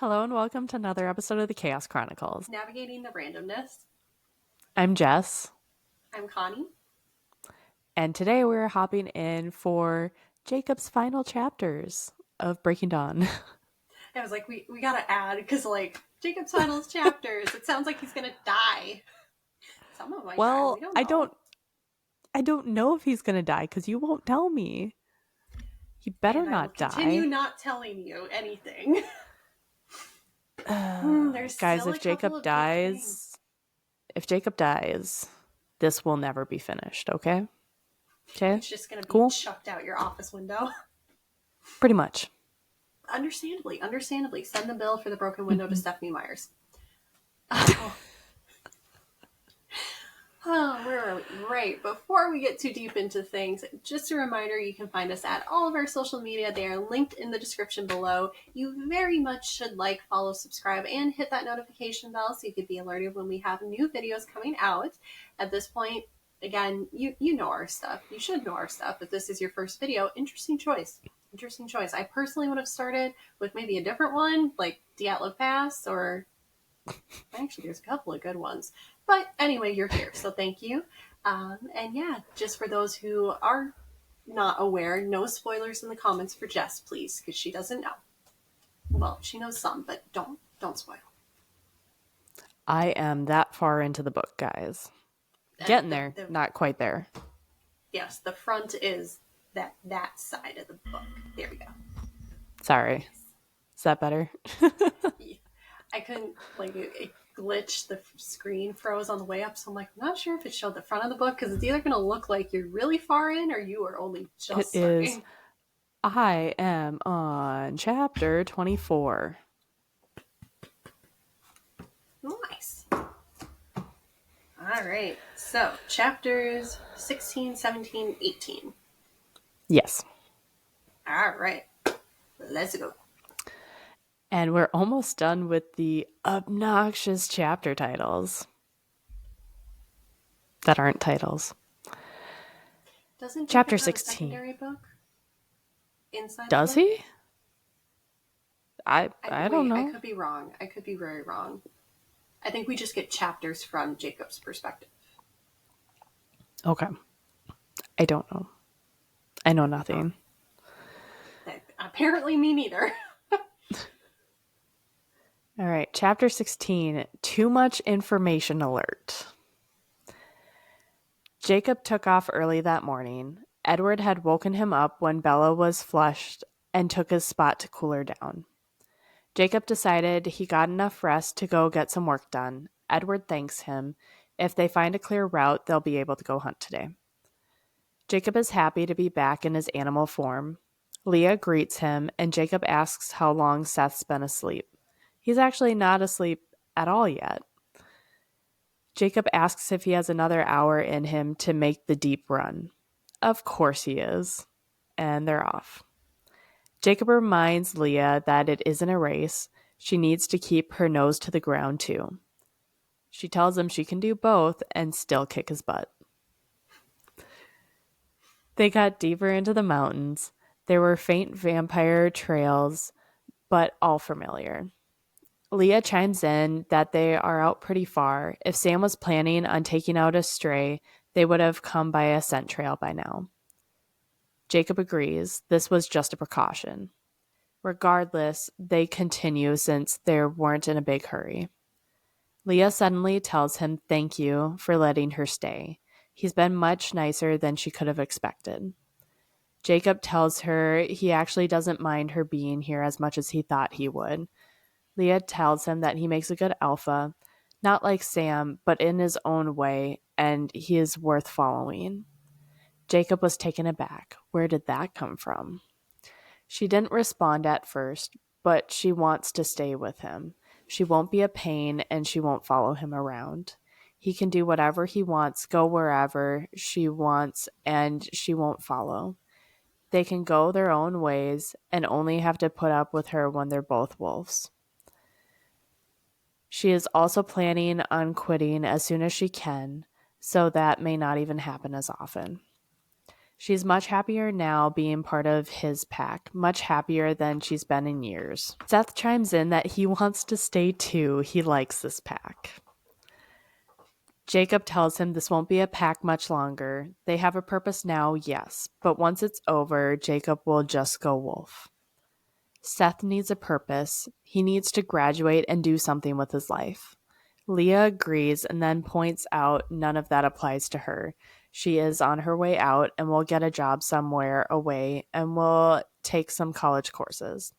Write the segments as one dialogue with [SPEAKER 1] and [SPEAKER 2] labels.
[SPEAKER 1] Hello and welcome to another episode of the Chaos Chronicles.
[SPEAKER 2] Navigating the randomness.
[SPEAKER 1] I'm Jess,
[SPEAKER 2] I'm Connie.
[SPEAKER 1] and today we're hopping in for Jacob's final chapters of Breaking Dawn.
[SPEAKER 2] I was like, we gotta add, because, Jacob's final chapters, it sounds like he's gonna die. Someone might die, we don't know.
[SPEAKER 1] I don't know if he's gonna die because you won't tell me. He better
[SPEAKER 2] And I will
[SPEAKER 1] not
[SPEAKER 2] continue
[SPEAKER 1] die.
[SPEAKER 2] not telling you anything. There's
[SPEAKER 1] Guys,
[SPEAKER 2] still a couple of good things.
[SPEAKER 1] if Jacob dies, this will never be finished, okay? Okay?
[SPEAKER 2] It's just gonna be
[SPEAKER 1] Cool?
[SPEAKER 2] chucked out your office window.
[SPEAKER 1] Pretty much.
[SPEAKER 2] Understandably. Send the bill for the broken window to Stephanie Myers. Oh, where are we? Right. Before we get too deep into things, just a reminder, you can find us at all of our social media. They are linked in the description below. You very much should like, follow, subscribe, and hit that notification bell so you could be alerted when we have new videos coming out. At this point, again, you know our stuff. You should know our stuff. If this is your first video, interesting choice. I personally would have started with maybe a different one, like Diatlo Pass, or actually there's a couple of good ones. But anyway, you're here, so thank you. And yeah, just for those who are not aware, no spoilers in the comments for Jess, please, because she doesn't know. Well, she knows some, but don't spoil.
[SPEAKER 1] I am that far into the book, guys. Getting there, not quite there.
[SPEAKER 2] Yes, the front is that side of the book. There we go.
[SPEAKER 1] Sorry. Is that better?
[SPEAKER 2] I couldn't, it glitched, the screen froze on the way up, so I'm like, I'm not sure if it showed the front of the book, because it's either going to look like you're really far in or you are only just starting.
[SPEAKER 1] I am on chapter 24.
[SPEAKER 2] Nice. All right, so chapters 16, 17, 18.
[SPEAKER 1] Yes.
[SPEAKER 2] All right, let's go.
[SPEAKER 1] And we're almost done with the obnoxious chapter titles that aren't titles.
[SPEAKER 2] Doesn't
[SPEAKER 1] chapter
[SPEAKER 2] Jacob have
[SPEAKER 1] 16
[SPEAKER 2] a secondary book inside?
[SPEAKER 1] Does
[SPEAKER 2] the book?
[SPEAKER 1] he? I don't know.
[SPEAKER 2] I could be wrong. I could be very wrong. I think we just get chapters from Jacob's perspective.
[SPEAKER 1] Okay. I don't know. I know nothing.
[SPEAKER 2] Apparently me neither.
[SPEAKER 1] All right, chapter 16, too much information alert. Jacob took off early that morning. Edward had woken him up when Bella was flushed and took his spot to cool her down. Jacob decided he got enough rest to go get some work done. Edward thanks him. If they find a clear route, they'll be able to go hunt today. Jacob is happy to be back in his animal form. Leah greets him, and Jacob asks how long Seth's been asleep. He's actually not asleep at all yet. Jacob asks if he has another hour in him to make the deep run. Of course he is. And they're off. Jacob reminds Leah that it isn't a race. She needs to keep her nose to the ground too. She tells him she can do both and still kick his butt. They got deeper into the mountains. There were faint vampire trails, but all familiar. Leah chimes in that they are out pretty far. If Sam was planning on taking out a stray, they would have come by a scent trail by now. Jacob agrees. This was just a precaution. Regardless, they continue since they weren't in a big hurry. Leah suddenly tells him thank you for letting her stay. He's been much nicer than she could have expected. Jacob tells her he actually doesn't mind her being here as much as he thought he would. Leah tells him that he makes a good alpha, not like Sam, but in his own way, and he is worth following. Jacob was taken aback. Where did that come from? She didn't respond at first, but she wants to stay with him. She won't be a pain, and she won't follow him around. He can do whatever he wants, go wherever she wants, and she won't follow. They can go their own ways and only have to put up with her when they're both wolves. She is also planning on quitting as soon as she can, so that may not even happen as often. She's much happier now being part of his pack, much happier than she's been in years. Seth chimes in that he wants to stay too. He likes this pack. Jacob tells him this won't be a pack much longer. They have a purpose now, yes, but once it's over, Jacob will just go wolf. Seth needs a purpose. He needs to graduate and do something with his life. Leah agrees and then points out none of that applies to her. She is on her way out and will get a job somewhere away and will take some college courses.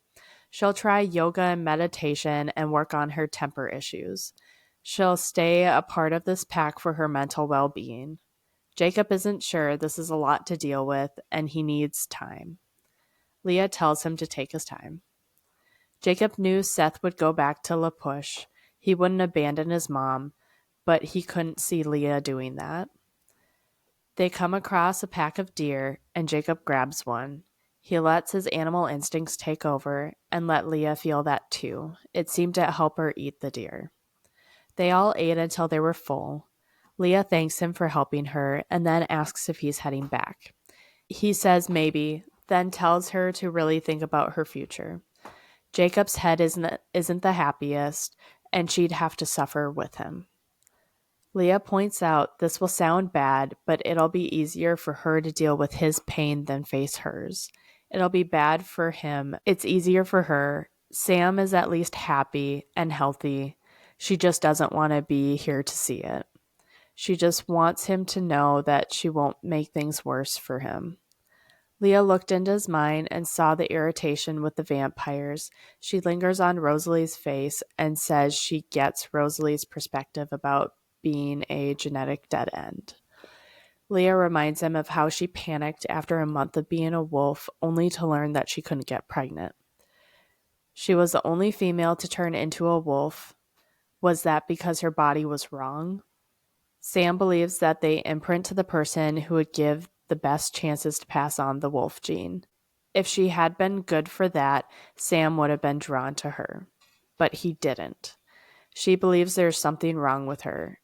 [SPEAKER 1] She'll try yoga and meditation and work on her temper issues. She'll stay a part of this pack for her mental well being. Jacob isn't sure this is a lot to deal with and he needs time. Leah tells him to take his time. Jacob knew Seth would go back to La Push. He wouldn't abandon his mom, but he couldn't see Leah doing that. They come across a pack of deer, and Jacob grabs one. He lets his animal instincts take over and let Leah feel that too. It seemed to help her eat the deer. They all ate until they were full. Leah thanks him for helping her and then asks if he's heading back. He says maybe, then tells her to really think about her future. Jacob's head isn't the happiest, and she'd have to suffer with him. Leah points out this will sound bad, but it'll be easier for her to deal with his pain than face hers. It'll be bad for him. It's easier for her. Sam is at least happy and healthy. She just doesn't want to be here to see it. She just wants him to know that she won't make things worse for him. Leah looked into his mind and saw the irritation with the vampires. She lingers on Rosalie's face and says she gets Rosalie's perspective about being a genetic dead end. Leah reminds him of how she panicked after a month of being a wolf, only to learn that she couldn't get pregnant. She was the only female to turn into a wolf. Was that because her body was wrong? Sam believes that they imprint to the person who would give the best chances to pass on the wolf gene. If she had been good for that, Sam would have been drawn to her. But he didn't. She believes there's something wrong with her.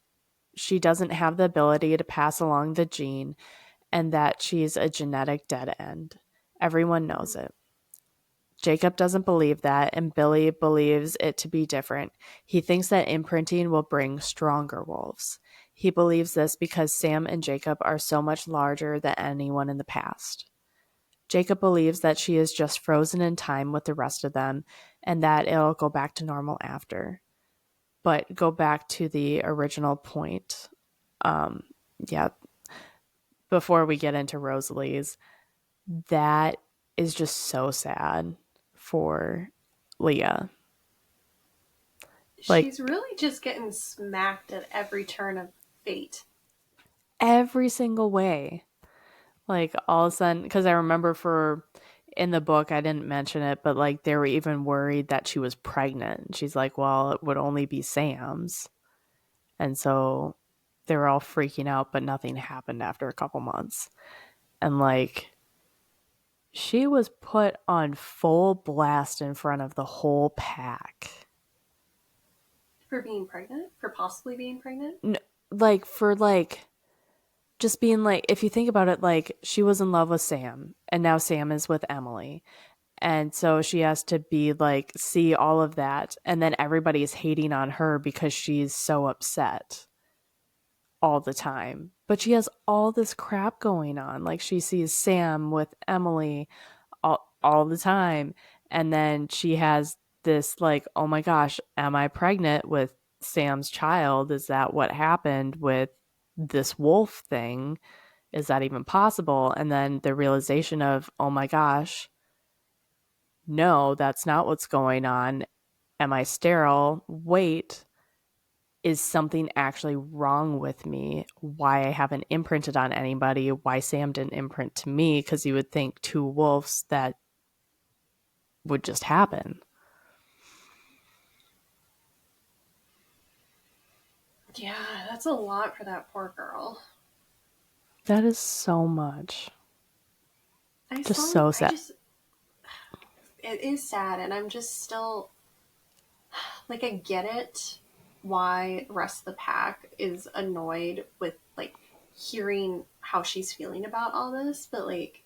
[SPEAKER 1] She doesn't have the ability to pass along the gene and that she's a genetic dead end. Everyone knows it. Jacob doesn't believe that, and Billy believes it to be different. He thinks that imprinting will bring stronger wolves. He believes this because Sam and Jacob are so much larger than anyone in the past. Jacob believes that she is just frozen in time with the rest of them and that it'll go back to normal after. But go back to the original point. Yeah, before we get into Rosalie's, that is just so sad for Leah. Like,
[SPEAKER 2] She's really just getting smacked at every turn of fate.
[SPEAKER 1] every single way. Like, all of a sudden, because I remember in the book, I didn't mention it, but like, they were even worried that she was pregnant. She's like, well, it would only be Sam's. And so they were all freaking out, but nothing happened after a couple months. And like, she was put on full blast in front of the whole pack.
[SPEAKER 2] For being pregnant? For possibly being pregnant?
[SPEAKER 1] Like, for like, just being like, if you think about it, like, she was in love with Sam, and now Sam is with Emily. And so she has to be like, see all of that. And then everybody's hating on her because she's so upset all the time. But she has all this crap going on. Like, she sees Sam with Emily all the time. And then she has this, like, oh my gosh, am I pregnant with Sam's child? Is that what happened with this wolf thing? Is that even possible? And then the realization of, oh my gosh, no, that's not what's going on. Am I sterile? Wait, is something actually wrong with me? Why I haven't imprinted on anybody? Why Sam didn't imprint to me? Because you would think two wolves that would just happen.
[SPEAKER 2] Yeah, that's a lot for that poor girl.
[SPEAKER 1] That is so much.
[SPEAKER 2] I
[SPEAKER 1] Just
[SPEAKER 2] still,
[SPEAKER 1] so
[SPEAKER 2] I
[SPEAKER 1] sad.
[SPEAKER 2] just, it is sad, and I'm just still, like, I get it why the rest of the pack is annoyed with, like, hearing how she's feeling about all this, but like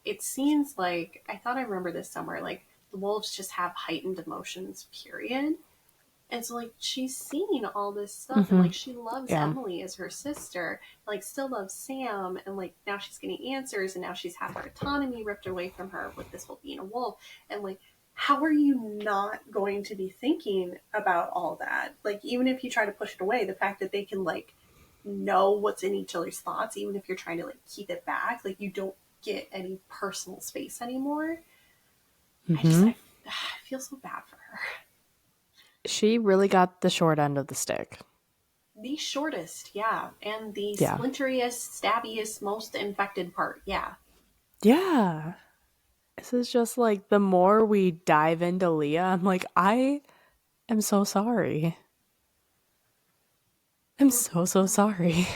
[SPEAKER 2] it seems like I thought I remember this somewhere. Like the wolves just have heightened emotions, period. And so like she's seeing all this stuff, and
[SPEAKER 1] Mm-hmm.
[SPEAKER 2] like she loves
[SPEAKER 1] Yeah.
[SPEAKER 2] Emily as her sister, like still loves Sam, and like now she's getting answers, and now she's had her autonomy ripped away from her with this whole being a wolf. And like, how are you not going to be thinking about all that? Like, even if you try to push it away, the fact that they can like know what's in each other's thoughts, even if you're trying to like keep it back, like you don't get any personal space anymore. I just
[SPEAKER 1] Mm-hmm.
[SPEAKER 2] I feel so bad for her.
[SPEAKER 1] She really got the short end of the stick.
[SPEAKER 2] The shortest, yeah, and the
[SPEAKER 1] Yeah.
[SPEAKER 2] splinteriest, stabbiest, most infected part, yeah.
[SPEAKER 1] Yeah. This is just like the more we dive into Leah, I'm like, I am so sorry. I'm so sorry.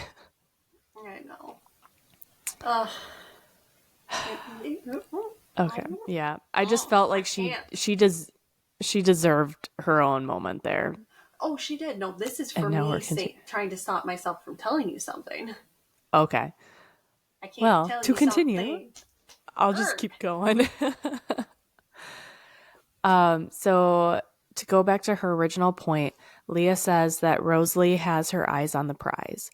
[SPEAKER 2] I know. Ugh.
[SPEAKER 1] Okay. Yeah. I just
[SPEAKER 2] Oh,
[SPEAKER 1] felt
[SPEAKER 2] I
[SPEAKER 1] like
[SPEAKER 2] can't.
[SPEAKER 1] she deserved her own moment there.
[SPEAKER 2] Oh, she did. No, this is
[SPEAKER 1] And
[SPEAKER 2] for
[SPEAKER 1] now we're
[SPEAKER 2] me
[SPEAKER 1] continuing.
[SPEAKER 2] trying to stop myself from telling you something.
[SPEAKER 1] Okay.
[SPEAKER 2] I can't
[SPEAKER 1] Well,
[SPEAKER 2] tell
[SPEAKER 1] to
[SPEAKER 2] you
[SPEAKER 1] continue,
[SPEAKER 2] something.
[SPEAKER 1] I'll just
[SPEAKER 2] Er.
[SPEAKER 1] keep going. So to go back to her original point, Leah says that Rosalie has her eyes on the prize.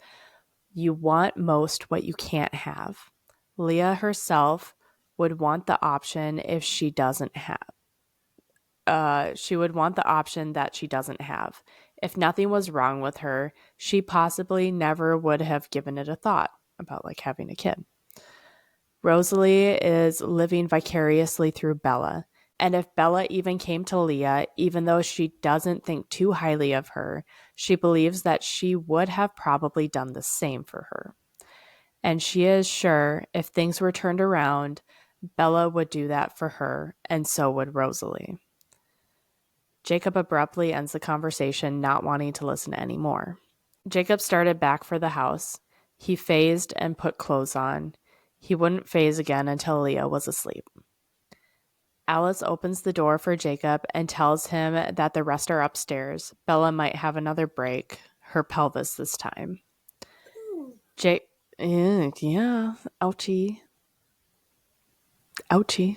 [SPEAKER 1] You want most what you can't have. Leah herself would want the option if she doesn't have. She would want the option that she doesn't have. If nothing was wrong with her, she possibly never would have given it a thought about like having a kid. Rosalie is living vicariously through Bella. And if Bella even came to Leah, even though she doesn't think too highly of her, she believes that she would have probably done the same for her. And she is sure if things were turned around, Bella would do that for her, and so would Rosalie. Jacob abruptly ends the conversation, not wanting to listen anymore. Jacob started back for the house. He phased and put clothes on. He wouldn't phase again until Leah was asleep. Alice opens the door for Jacob and tells him that the rest are upstairs. Bella might have another break, her pelvis this time. Jake, yeah, ouchie. Ouchie.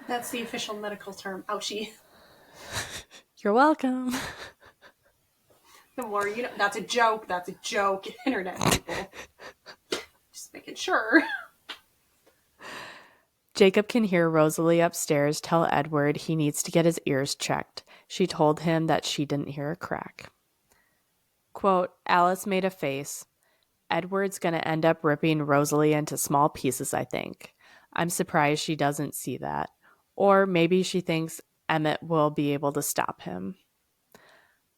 [SPEAKER 2] That's the official medical term. Ouchie.
[SPEAKER 1] You're welcome.
[SPEAKER 2] The more you know. That's a joke. That's a joke. Internet people. Just making sure.
[SPEAKER 1] Jacob can hear Rosalie upstairs tell Edward he needs to get his ears checked. She told him that she didn't hear a crack. Quote, Alice made a face. Edward's going to end up ripping Rosalie into small pieces, I think. I'm surprised she doesn't see that. Or maybe she thinks Emmett will be able to stop him.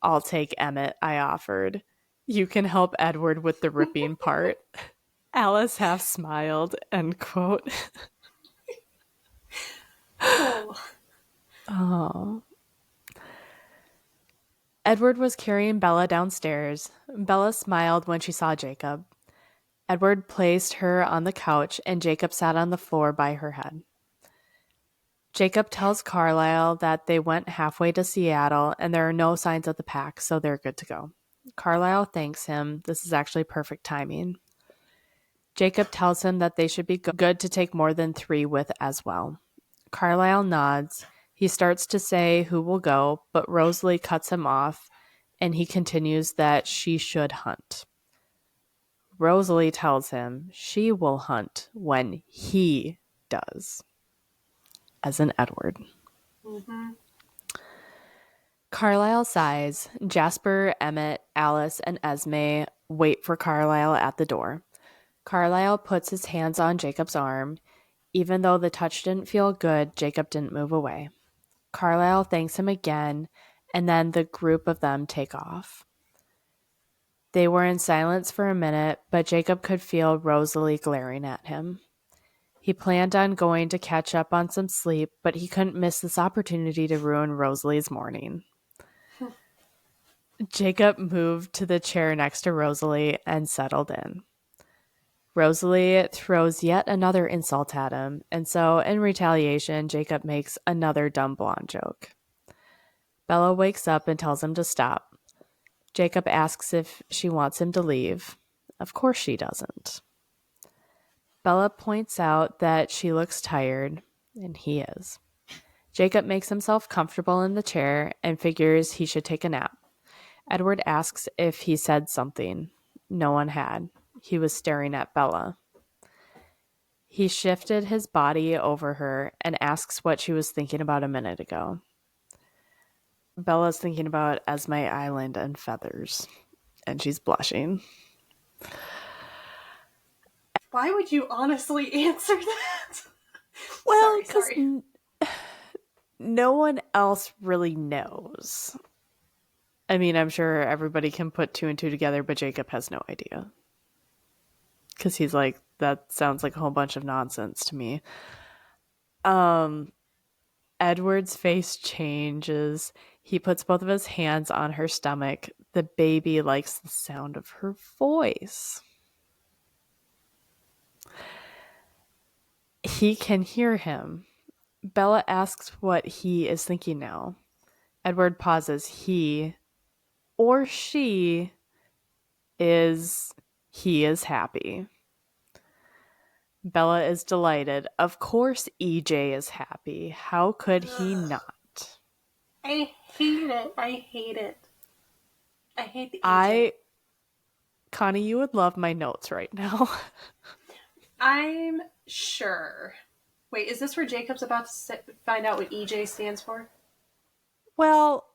[SPEAKER 1] I'll take Emmett, I offered. You can help Edward with the ripping part. Alice half smiled, end quote.
[SPEAKER 2] Oh.
[SPEAKER 1] Oh. Edward was carrying Bella downstairs. Bella smiled when she saw Jacob. Edward placed her on the couch, and Jacob sat on the floor by her head. Jacob tells Carlisle that they went halfway to Seattle and there are no signs of the pack, so they're good to go. Carlisle thanks him. This is actually perfect timing. Jacob tells him that they should be good to take more than 3 with as well. Carlisle nods. He starts to say who will go, but Rosalie cuts him off, and he continues that she should hunt. Rosalie tells him she will hunt when he does, as in Edward.
[SPEAKER 2] Mm-hmm.
[SPEAKER 1] Carlisle sighs. Jasper, Emmett, Alice, and Esme wait for Carlisle at the door. Carlisle puts his hands on Jacob's arm. Even though the touch didn't feel good, Jacob didn't move away. Carlisle thanks him again, and then the group of them take off. They were in silence for a minute, but Jacob could feel Rosalie glaring at him. He planned on going to catch up on some sleep, but he couldn't miss this opportunity to ruin Rosalie's morning. Jacob moved to the chair next to Rosalie and settled in. Rosalie throws yet another insult at him, and so, in retaliation, Jacob makes another dumb blonde joke. Bella wakes up and tells him to stop. Jacob asks if she wants him to leave. Of course she doesn't. Bella points out that she looks tired, and he is. Jacob makes himself comfortable in the chair and figures he should take a nap. Edward asks if he said something. No one had. He was staring at Bella. He shifted his body over her and asks what she was thinking about a minute ago. Bella's thinking about Esme Island and feathers, and she's blushing.
[SPEAKER 2] Why would you honestly answer that?
[SPEAKER 1] Well, because
[SPEAKER 2] sorry.
[SPEAKER 1] no one else really knows. I mean, I'm sure everybody can put two and two together, but Jacob has no idea. Because he's like, that sounds like a whole bunch of nonsense to me. Edward's face changes. He puts both of his hands on her stomach. The baby likes the sound of her voice. He can hear him. Bella asks what he is thinking now. Edward pauses. He or she he is happy. Bella is delighted. Of course EJ is happy. How could he not?
[SPEAKER 2] I hate it. I hate it. I hate the EJ.
[SPEAKER 1] Connie, you would love my notes right now.
[SPEAKER 2] I'm sure. Wait, is this where Jacob's about to find out what EJ stands for?
[SPEAKER 1] Well,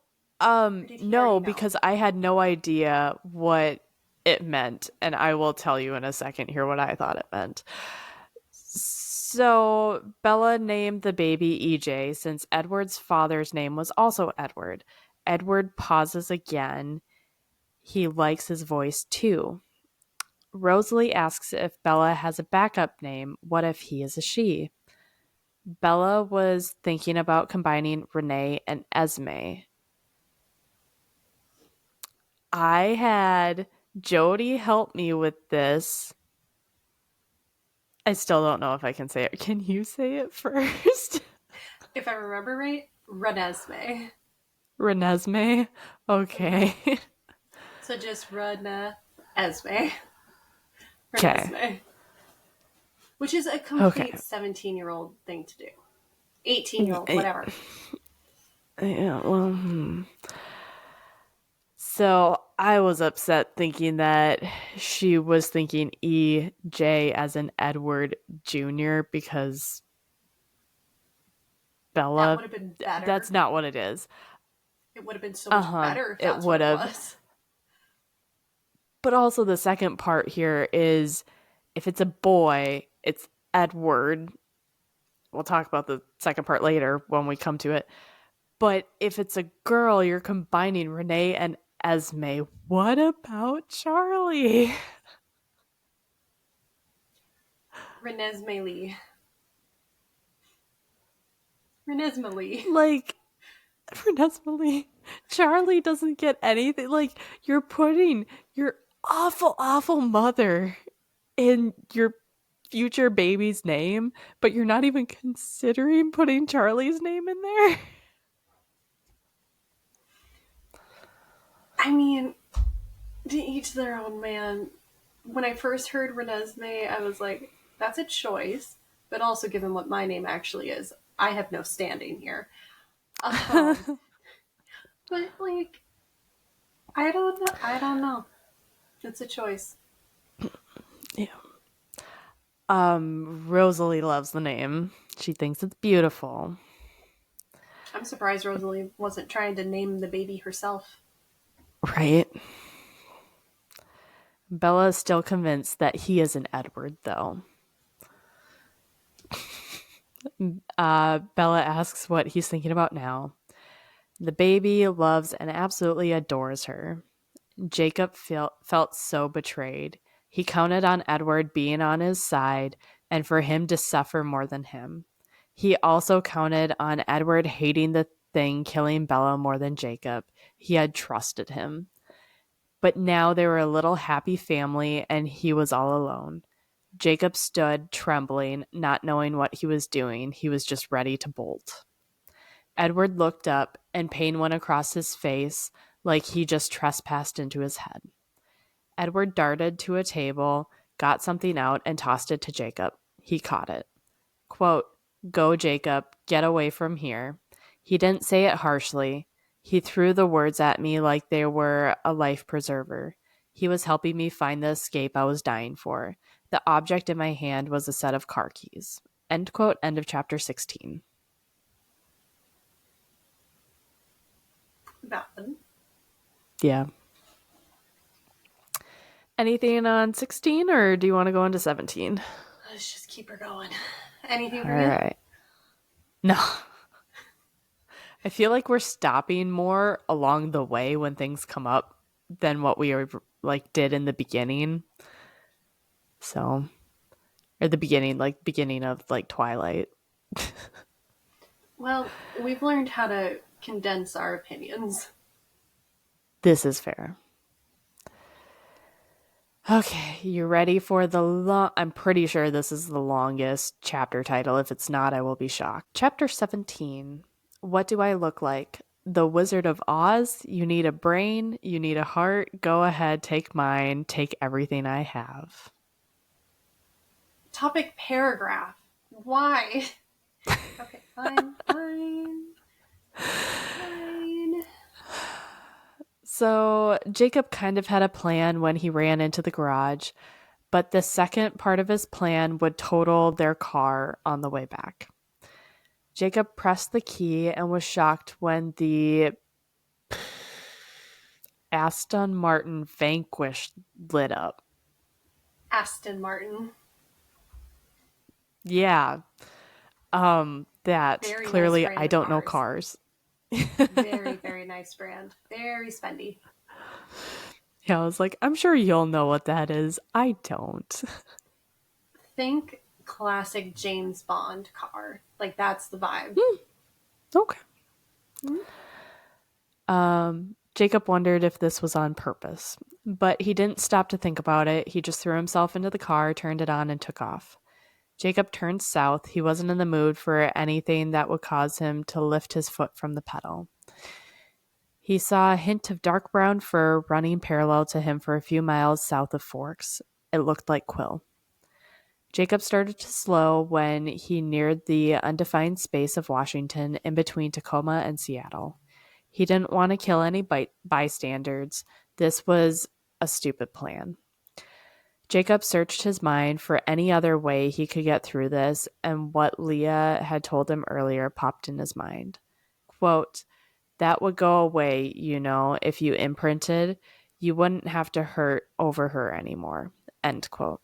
[SPEAKER 2] Or did he already
[SPEAKER 1] no,
[SPEAKER 2] know?
[SPEAKER 1] because I had no idea what it meant, and I will tell you in a second here what I thought it meant. So, Bella named the baby EJ since Edward's father's name was also Edward. Edward pauses again. He likes his voice too. Rosalie asks if Bella has a backup name. What if he is a she? Bella was thinking about combining Renee and Esme. I had Jody help me with this. I still don't know if I can say it. Can you say it first?
[SPEAKER 2] If I remember right, Renesmee.
[SPEAKER 1] Renesmee? Okay.
[SPEAKER 2] So just Renesmee.
[SPEAKER 1] Okay.
[SPEAKER 2] Renesmee. Which is a
[SPEAKER 1] Okay.
[SPEAKER 2] complete 17-year-old thing to do. 18-year-old, whatever.
[SPEAKER 1] Yeah, well, So I was upset thinking that she was thinking EJ as an Edward Jr. because
[SPEAKER 2] That
[SPEAKER 1] Bella,
[SPEAKER 2] would have been better.
[SPEAKER 1] that's not what it is.
[SPEAKER 2] It would have been so much better if
[SPEAKER 1] It
[SPEAKER 2] that's what
[SPEAKER 1] would
[SPEAKER 2] it
[SPEAKER 1] have.
[SPEAKER 2] was.
[SPEAKER 1] But also the second part here is if it's a boy, it's Edward. We'll talk about the second part later when we come to it. But if it's a girl, you're combining Renee and Esme. What about Charlie?
[SPEAKER 2] Renesmee Lee. Renesmee Lee.
[SPEAKER 1] Like, Renesmee, Charlie doesn't get anything. Like, you're putting your awful, awful mother in your future baby's name, but you're not even considering putting Charlie's name in there.
[SPEAKER 2] I mean, to each their own, man. When I first heard Renesmee, I was like, that's a choice. But also, given what my name actually is, I have no standing here. But, like, I don't know. I don't know. It's a choice.
[SPEAKER 1] Yeah. Rosalie loves the name. She thinks it's beautiful.
[SPEAKER 2] I'm surprised Rosalie wasn't trying to name the baby herself.
[SPEAKER 1] Right? Bella is still convinced that he is an Edward, though. Bella asks what he's thinking about now. The baby loves and absolutely adores her. Jacob felt so betrayed. He counted on Edward being on his side and for him to suffer more than him. He also counted on Edward hating the thing killing Bella more than Jacob. He had trusted him. But now they were a little happy family and he was all alone. Jacob stood, trembling, not knowing what he was doing. He was just ready to bolt. Edward looked up, and pain went across his face like he just trespassed into his head. Edward darted to a table, got something out, and tossed it to Jacob. He caught it. Quote, "Go, Jacob, get away from here." He didn't say it harshly. He threw the words at me like they were a life preserver. He was helping me find the escape I was dying for. The object in my hand was a set of car keys. End quote, end of chapter 16.
[SPEAKER 2] Valid.
[SPEAKER 1] Yeah. Anything on 16, or do you want to go into 17?
[SPEAKER 2] Let's just keep her going. Anything
[SPEAKER 1] All
[SPEAKER 2] for you?
[SPEAKER 1] right. No. I feel like we're stopping more along the way when things come up than what we were like did in the beginning. So, or the beginning of like Twilight.
[SPEAKER 2] Well, we've learned how to condense our opinions.
[SPEAKER 1] This is fair. Okay, you ready for the I'm pretty sure this is the longest chapter title. If it's not, I will be shocked. Chapter 17. What do I look like? The Wizard of Oz? You need a brain, you need a heart. Go ahead, take mine, take everything I have.
[SPEAKER 2] Topic paragraph. Why? Okay, fine.
[SPEAKER 1] So, Jacob kind of had a plan when he ran into the garage, but the second part of his plan would total their car on the way back. Jacob pressed the key and was shocked when the Aston Martin Vanquish lit up.
[SPEAKER 2] Aston Martin.
[SPEAKER 1] Yeah. That
[SPEAKER 2] Very nice
[SPEAKER 1] clearly
[SPEAKER 2] brand
[SPEAKER 1] I
[SPEAKER 2] of
[SPEAKER 1] don't know
[SPEAKER 2] cars.
[SPEAKER 1] cars.
[SPEAKER 2] Very, very nice brand. Very spendy.
[SPEAKER 1] Yeah, I was like, I'm sure you'll know what that is. I don't.
[SPEAKER 2] Think classic James Bond car. Like, that's the vibe.
[SPEAKER 1] Okay.
[SPEAKER 2] Mm-hmm.
[SPEAKER 1] Jacob wondered if this was on purpose, but he didn't stop to think about it. He just threw himself into the car, turned it on, and took off. Jacob turned south. He wasn't in the mood for anything that would cause him to lift his foot from the pedal. He saw a hint of dark brown fur running parallel to him for a few miles south of Forks. It looked like Quill. Jacob started to slow when he neared the undefined space of Washington in between Tacoma and Seattle. He didn't want to kill any bystanders. This was a stupid plan. Jacob searched his mind for any other way he could get through this, and what Leah had told him earlier popped in his mind. Quote, "That would go away, if you imprinted. You wouldn't have to hurt over her anymore." End quote.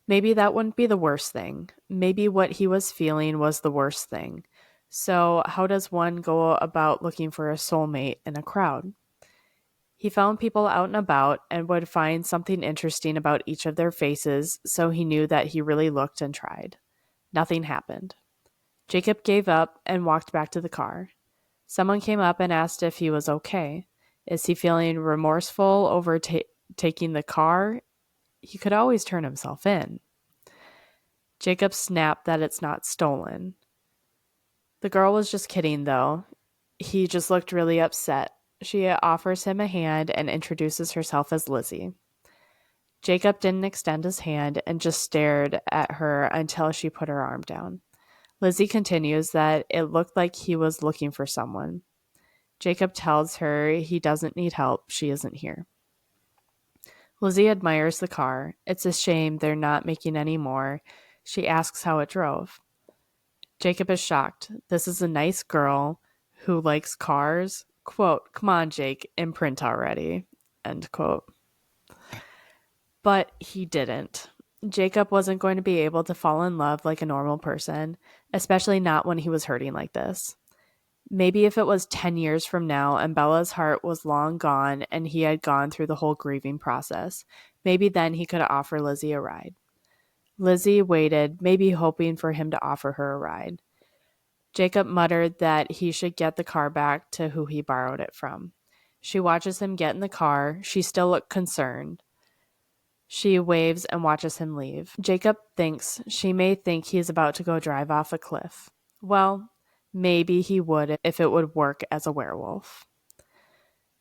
[SPEAKER 1] Maybe that wouldn't be the worst thing. Maybe what he was feeling was the worst thing. So, how does one go about looking for a soulmate in a crowd? He found people out and about and would find something interesting about each of their faces, so he knew that he really looked and tried. Nothing happened. Jacob gave up and walked back to the car. Someone came up and asked if he was okay. Is he feeling remorseful over taking the car? He could always turn himself in. Jacob snapped that it's not stolen. The girl was just kidding, though. He just looked really upset. She offers him a hand and introduces herself as Lizzie. Jacob didn't extend his hand and just stared at her until she put her arm down. Lizzie continues that it looked like he was looking for someone. Jacob tells her he doesn't need help. She isn't here. Lizzie admires the car. It's a shame they're not making any more. She asks how it drove. Jacob is shocked. This is a nice girl who likes cars. Quote, "Come on, Jake, imprint already." End quote. But he didn't. Jacob wasn't going to be able to fall in love like a normal person, especially not when he was hurting like this. Maybe if it was 10 years from now and Bella's heart was long gone and he had gone through the whole grieving process, maybe then he could offer Lizzie a ride. Lizzie waited, maybe hoping for him to offer her a ride. Jacob muttered that he should get the car back to who he borrowed it from. She watches him get in the car. She still looked concerned. She waves and watches him leave. Jacob thinks she may think he's about to go drive off a cliff. Well, maybe he would if it would work as a werewolf.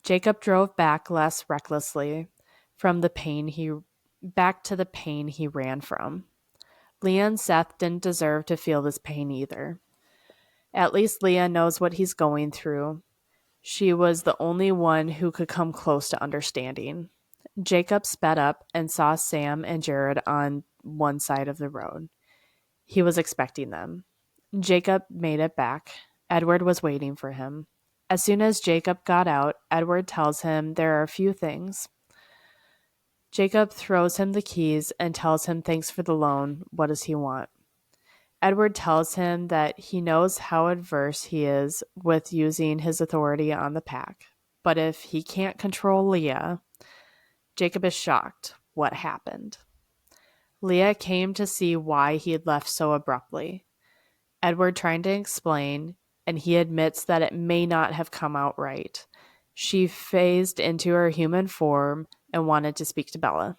[SPEAKER 1] Jacob drove back less recklessly from the pain he back to the pain he ran from. Leah and Seth didn't deserve to feel this pain either. At least Leah knows what he's going through. She was the only one who could come close to understanding. Jacob sped up and saw Sam and Jared on one side of the road. He was expecting them. Jacob made it back. Edward was waiting for him. As soon as Jacob got out, Edward tells him there are a few things. Jacob throws him the keys and tells him thanks for the loan. What does he want? Edward tells him that he knows how adverse he is with using his authority on the pack. But if he can't control Leah, Jacob is shocked. What happened? Leah came to see why he had left so abruptly. Edward trying to explain, and he admits that it may not have come out right. She phased into her human form and wanted to speak to Bella.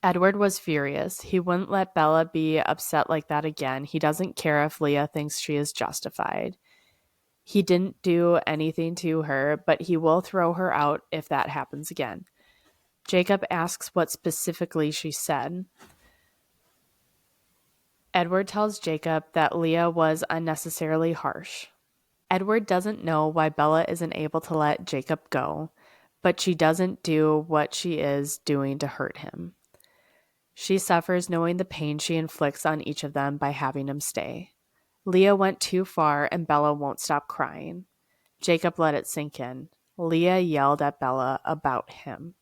[SPEAKER 1] Edward was furious. He wouldn't let Bella be upset like that again. He doesn't care if Leah thinks she is justified. He didn't do anything to her, but he will throw her out if that happens again. Jacob asks what specifically she said. Edward tells Jacob that Leah was unnecessarily harsh. Edward doesn't know why Bella isn't able to let Jacob go, but she doesn't do what she is doing to hurt him. She suffers knowing the pain she inflicts on each of them by having him stay. Leah went too far and Bella won't stop crying. Jacob let it sink in. Leah yelled at Bella about him.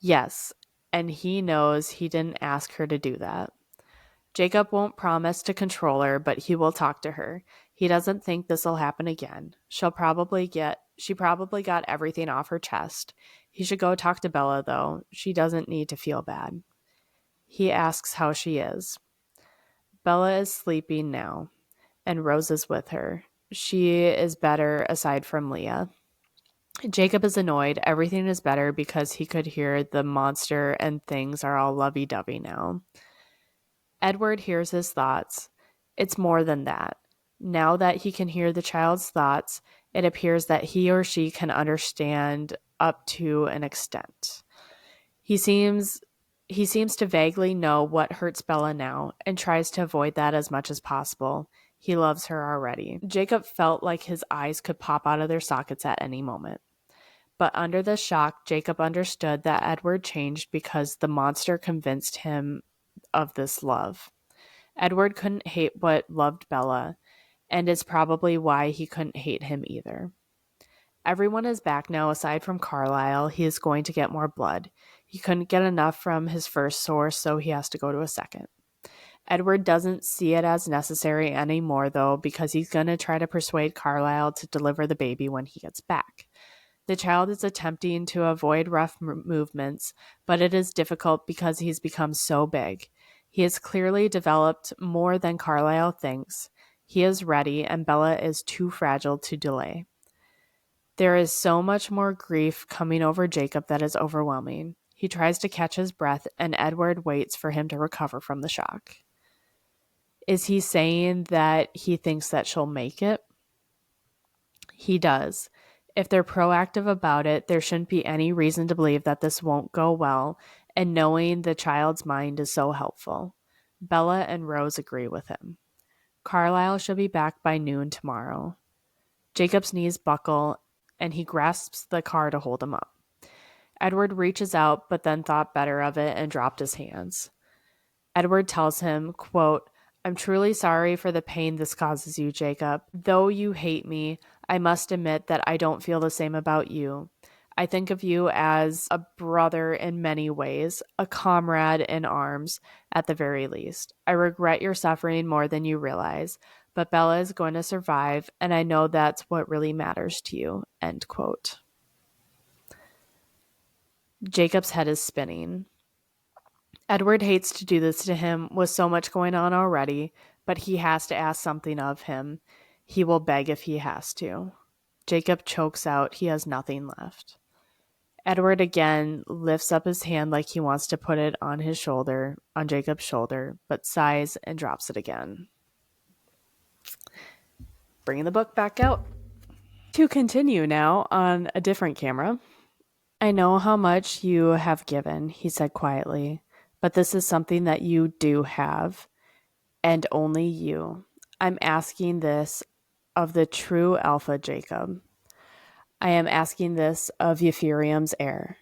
[SPEAKER 1] Yes, and he knows he didn't ask her to do that. Jacob won't promise to control her, but he will talk to her. He doesn't think this will happen again. She probably got everything off her chest. He should go talk to Bella, though. She doesn't need to feel bad. He asks how she is. Bella is sleeping now, and Rose is with her. She is better aside from Leah. Jacob is annoyed. Everything is better because he could hear the monster and things are all lovey-dovey now. Edward hears his thoughts. It's more than that. Now that he can hear the child's thoughts, it appears that he or she can understand up to an extent. He seems to vaguely know what hurts Bella now and tries to avoid that as much as possible. He loves her already. Jacob felt like his eyes could pop out of their sockets at any moment. But under the shock, Jacob understood that Edward changed because the monster convinced him of this love. Edward couldn't hate what loved Bella, and it's probably why he couldn't hate him either. Everyone is back now aside from Carlisle. He is going to get more blood. He couldn't get enough from his first source, so he has to go to a second. Edward doesn't see it as necessary anymore, though, because he's going to try to persuade Carlisle to deliver the baby when he gets back. The child is attempting to avoid rough movements, but it is difficult because he's become so big. He has clearly developed more than Carlisle thinks. He is ready, and Bella is too fragile to delay. There is so much more grief coming over Jacob that is overwhelming. He tries to catch his breath, and Edward waits for him to recover from the shock. Is he saying that he thinks that she'll make it? He does. If they're proactive about it, there shouldn't be any reason to believe that this won't go well, and knowing the child's mind is so helpful. Bella and Rose agree with him. Carlisle should be back by noon tomorrow. Jacob's knees buckle, and he grasps the car to hold him up. Edward reaches out, but then thought better of it and dropped his hands. Edward tells him, quote, I'm truly sorry for the pain this causes you, Jacob. Though you hate me, I must admit that I don't feel the same about you. I think of you as a brother in many ways, a comrade in arms, at the very least. I regret your suffering more than you realize, but Bella is going to survive, and I know that's what really matters to you, end quote. Jacob's head is spinning. Edward hates to do this to him with so much going on already, but he has to ask something of him. He will beg if he has to. Jacob chokes out. He has nothing left. Edward again lifts up his hand like he wants to put it on Jacob's shoulder, but sighs and drops it again. Bringing the book back out. To continue now on a different camera, I know how much you have given, he said quietly, but this is something that you do have, and only you. I'm asking this of the true Alpha Jacob. I am asking this of Euphorium's heir.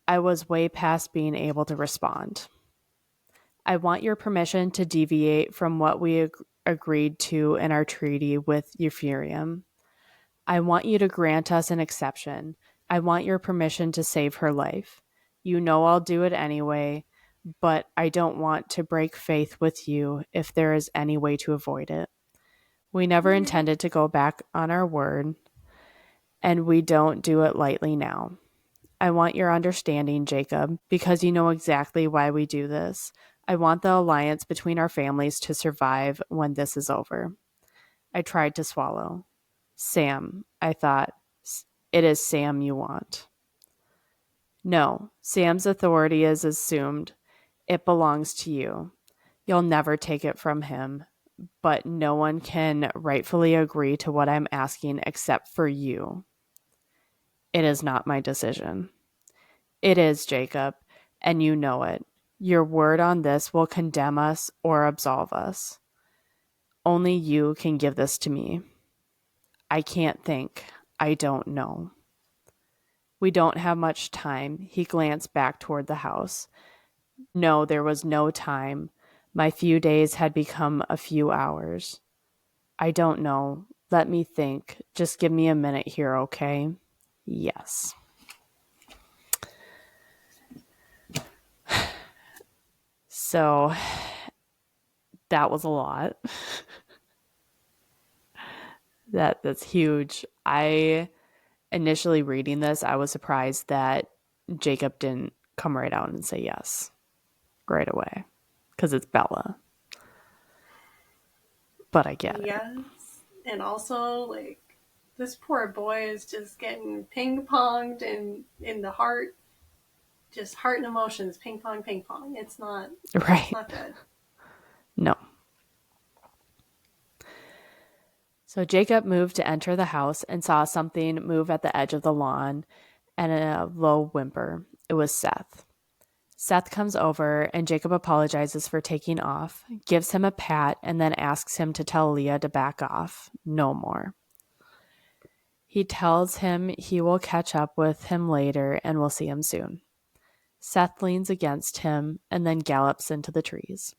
[SPEAKER 1] I was way past being able to respond. I want your permission to deviate from what we agreed to in our treaty with Euphorium. I want you to grant us an exception. I want your permission to save her life. You know I'll do it anyway, but I don't want to break faith with you if there is any way to avoid it. We never intended to go back on our word, and we don't do it lightly now. I want your understanding, Jacob, because you know exactly why we do this. I want the alliance between our families to survive when this is over. I tried to swallow. Sam, I thought. It is Sam you want. No, Sam's authority is assumed. It belongs to you. You'll never take it from him, but no one can rightfully agree to what I'm asking except for you. It is not my decision. It is, Jacob, and you know it. Your word on this will condemn us or absolve us. Only you can give this to me. I can't think. I don't know. We don't have much time. He glanced back toward the house. No, there was no time. My few days had become a few hours. I don't know. Let me think. Just give me a minute here, okay? Yes. So that was a lot. That's huge. I initially reading this, I was surprised that Jacob didn't come right out and say yes right away because it's Bella. But I get it.
[SPEAKER 2] Yes. And also, like, this poor boy is just getting ping ponged in the heart, just heart and emotions, ping pong, ping pong. It's
[SPEAKER 1] Right.
[SPEAKER 2] not good.
[SPEAKER 1] No. So Jacob moved to enter the house and saw something move at the edge of the lawn and a low whimper. It was Seth. Seth comes over and Jacob apologizes for taking off, gives him a pat, and then asks him to tell Leah to back off. No more. He tells him he will catch up with him later and will see him soon. Seth leans against him and then gallops into the trees.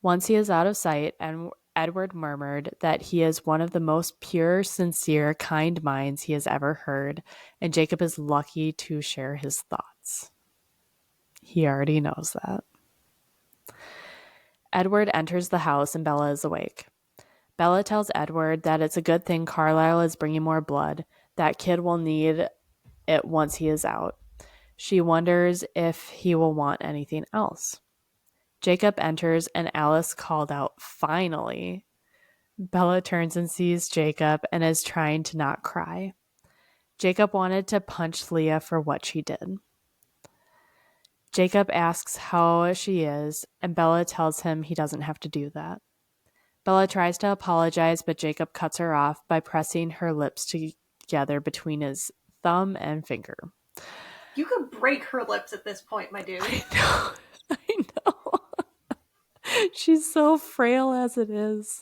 [SPEAKER 1] Once he is out of sight, and Edward murmured that he is one of the most pure, sincere, kind minds he has ever heard, and Jacob is lucky to share his thoughts. He already knows that. Edward enters the house and Bella is awake. Bella tells Edward that it's a good thing Carlisle is bringing more blood. That kid will need it once he is out. She wonders if he will want anything else. Jacob enters and Alice called out, "Finally." Bella turns and sees Jacob and is trying to not cry. Jacob wanted to punch Leah for what she did. Jacob asks how she is, and Bella tells him he doesn't have to do that. Bella tries to apologize, but Jacob cuts her off by pressing her lips together between his thumb and finger.
[SPEAKER 2] You could break her lips at this point, my dude.
[SPEAKER 1] I know. I know. She's so frail as it is.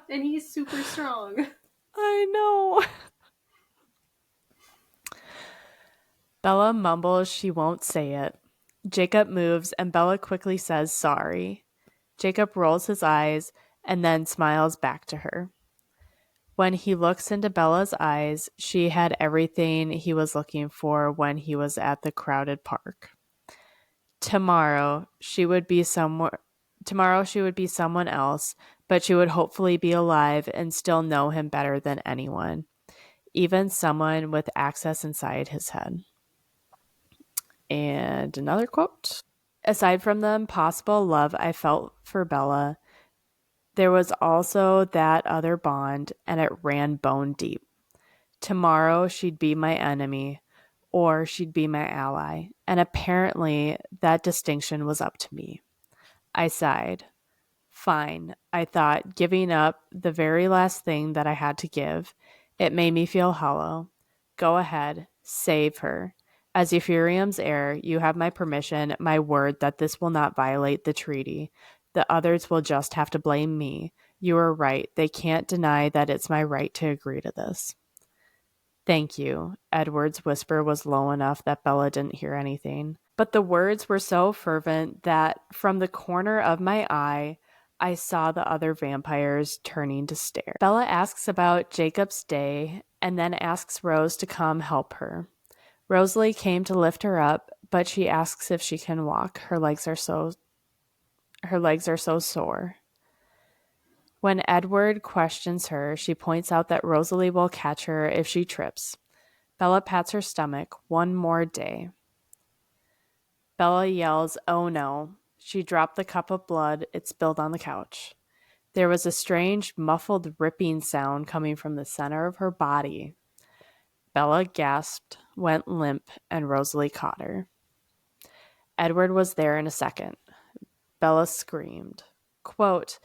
[SPEAKER 2] And he's super strong.
[SPEAKER 1] I know. Bella mumbles she won't say it. Jacob moves and Bella quickly says sorry. Jacob rolls his eyes and then smiles back to her. When he looks into Bella's eyes, she had everything he was looking for when he was at the crowded park. Tomorrow she would be someone else, but she would hopefully be alive and still know him better than anyone, even someone with access inside his head. And another quote. Aside from the impossible love I felt for Bella, there was also that other bond, and it ran bone deep. Tomorrow she'd be my enemy, or she'd be my ally, and apparently that distinction was up to me. I sighed. Fine, I thought, giving up the very last thing that I had to give. It made me feel hollow. Go ahead, Save her. As Ephraim's heir, you have my permission, my word that this will not violate the treaty. The others will just have to blame me. You are right. They can't deny that it's my right to agree to this. Thank you. Edward's whisper was low enough that Bella didn't hear anything. But the words were so fervent that from the corner of my eye, I saw the other vampires turning to stare. Bella asks about Jacob's day and then asks Rose to come help her. Rosalie came to lift her up, but she asks if she can walk. Her legs are so sore. When Edward questions her, she points out that Rosalie will catch her if she trips. Bella pats her stomach. One more day. Bella yells, "Oh no." She dropped the cup of blood. It spilled on the couch. There was a strange, muffled ripping sound coming from the center of her body. Bella gasped, went limp, and Rosalie caught her. Edward was there in a second. Bella screamed. Quote,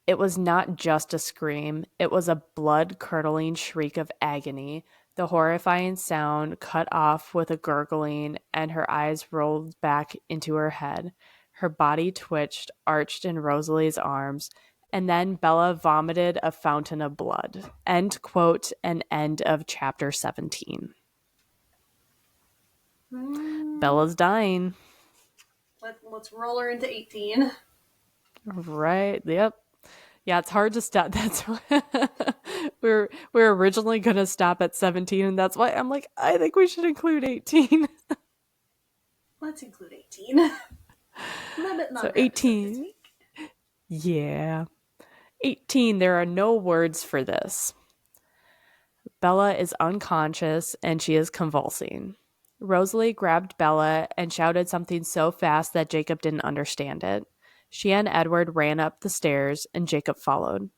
[SPEAKER 1] "It was not just a scream. It was a blood-curdling shriek of agony. The horrifying sound cut off with a gurgling, and her eyes rolled back into her head. Her body twitched, arched in Rosalie's arms, and then Bella vomited a fountain of blood." End quote, and end of chapter 17. Bella's dying.
[SPEAKER 2] Let's roll her into 18.
[SPEAKER 1] Right, yep. Yeah, it's hard to stop. That's why we're originally going to stop at 17, and that's why I'm like, I think we should include 18.
[SPEAKER 2] Let's include 18. A little bit longer.
[SPEAKER 1] So 18. Yeah. 18, there are no words for this. Bella is unconscious and she is convulsing. Rosalie grabbed Bella and shouted something so fast that Jacob didn't understand it. She and Edward ran up the stairs and Jacob followed.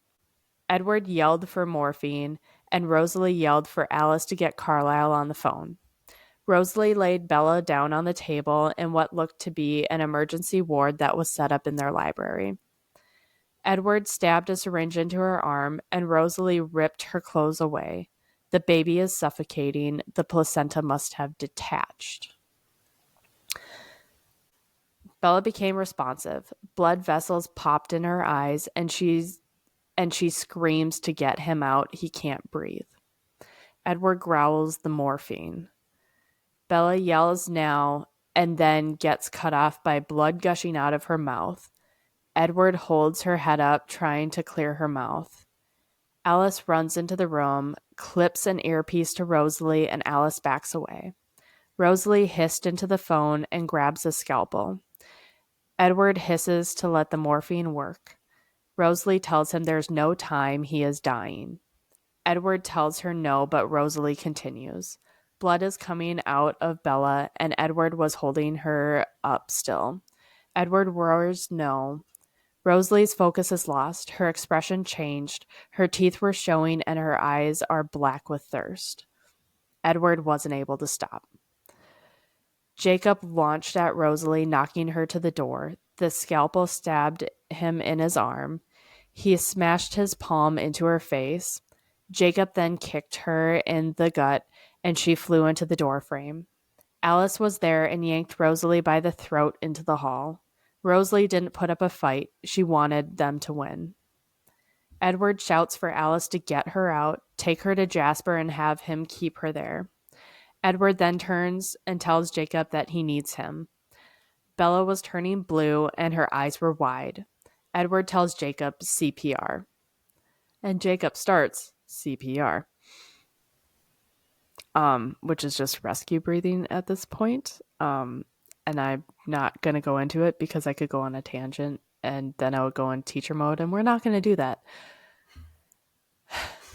[SPEAKER 1] Edward yelled for morphine, and Rosalie yelled for Alice to get Carlisle on the phone. Rosalie laid Bella down on the table in what looked to be an emergency ward that was set up in their library. Edward stabbed a syringe into her arm, and Rosalie ripped her clothes away. The baby is suffocating. The placenta must have detached. Bella became responsive. Blood vessels popped in her eyes, and she screams to get him out. He can't breathe. Edward growls the morphine. Bella yells now and then gets cut off by blood gushing out of her mouth. Edward holds her head up, trying to clear her mouth. Alice runs into the room, clips an earpiece to Rosalie, and Alice backs away. Rosalie hissed into the phone and grabs a scalpel. Edward hisses to let the morphine work. Rosalie tells him there's no time, he is dying. Edward tells her no, but Rosalie continues. Blood is coming out of Bella, and Edward was holding her up still. Edward roars no. Rosalie's focus is lost. Her expression changed. Her teeth were showing, and her eyes are black with thirst. Edward wasn't able to stop. Jacob launched at Rosalie, knocking her to the door. The scalpel stabbed him in his arm. He smashed his palm into her face. Jacob then kicked her in the gut, and she flew into the doorframe. Alice was there and yanked Rosalie by the throat into the hall. Rosalie didn't put up a fight. She wanted them to win. Edward shouts for Alice to get her out, take her to Jasper, and have him keep her there. Edward then turns and tells Jacob that he needs him. Bella was turning blue and her eyes were wide. Edward tells Jacob CPR. And Jacob starts CPR. Which is just rescue breathing at this point. And I'm not going to go into it because I could go on a tangent and then I would go in teacher mode, and we're not going to do that.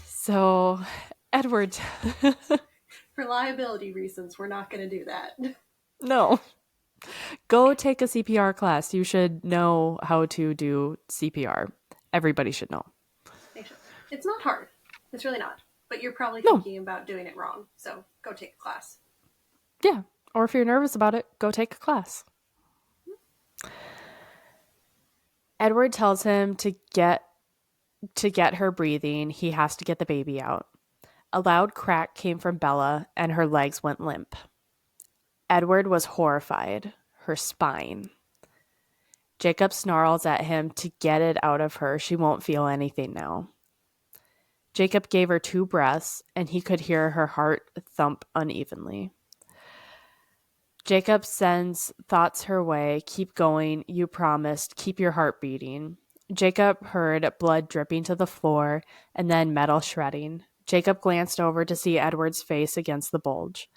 [SPEAKER 1] So, Edward.
[SPEAKER 2] For liability reasons, we're not going to do that.
[SPEAKER 1] No. Go take a CPR class. You should know how to do CPR. Everybody should know.
[SPEAKER 2] It's not hard. It's really not. But you're probably thinking about doing it wrong. So go take a class.
[SPEAKER 1] Yeah. Or if you're nervous about it, go take a class. Edward tells him to get her breathing. He has to get the baby out. A loud crack came from Bella, and her legs went limp. Edward was horrified. Her spine. Jacob snarls at him to get it out of her. She won't feel anything now. Jacob gave her 2 breaths, and he could hear her heart thump unevenly. Jacob sends thoughts her way. Keep going. You promised. Keep your heart beating. Jacob heard blood dripping to the floor and then metal shredding. Jacob glanced over to see Edward's face against the bulge.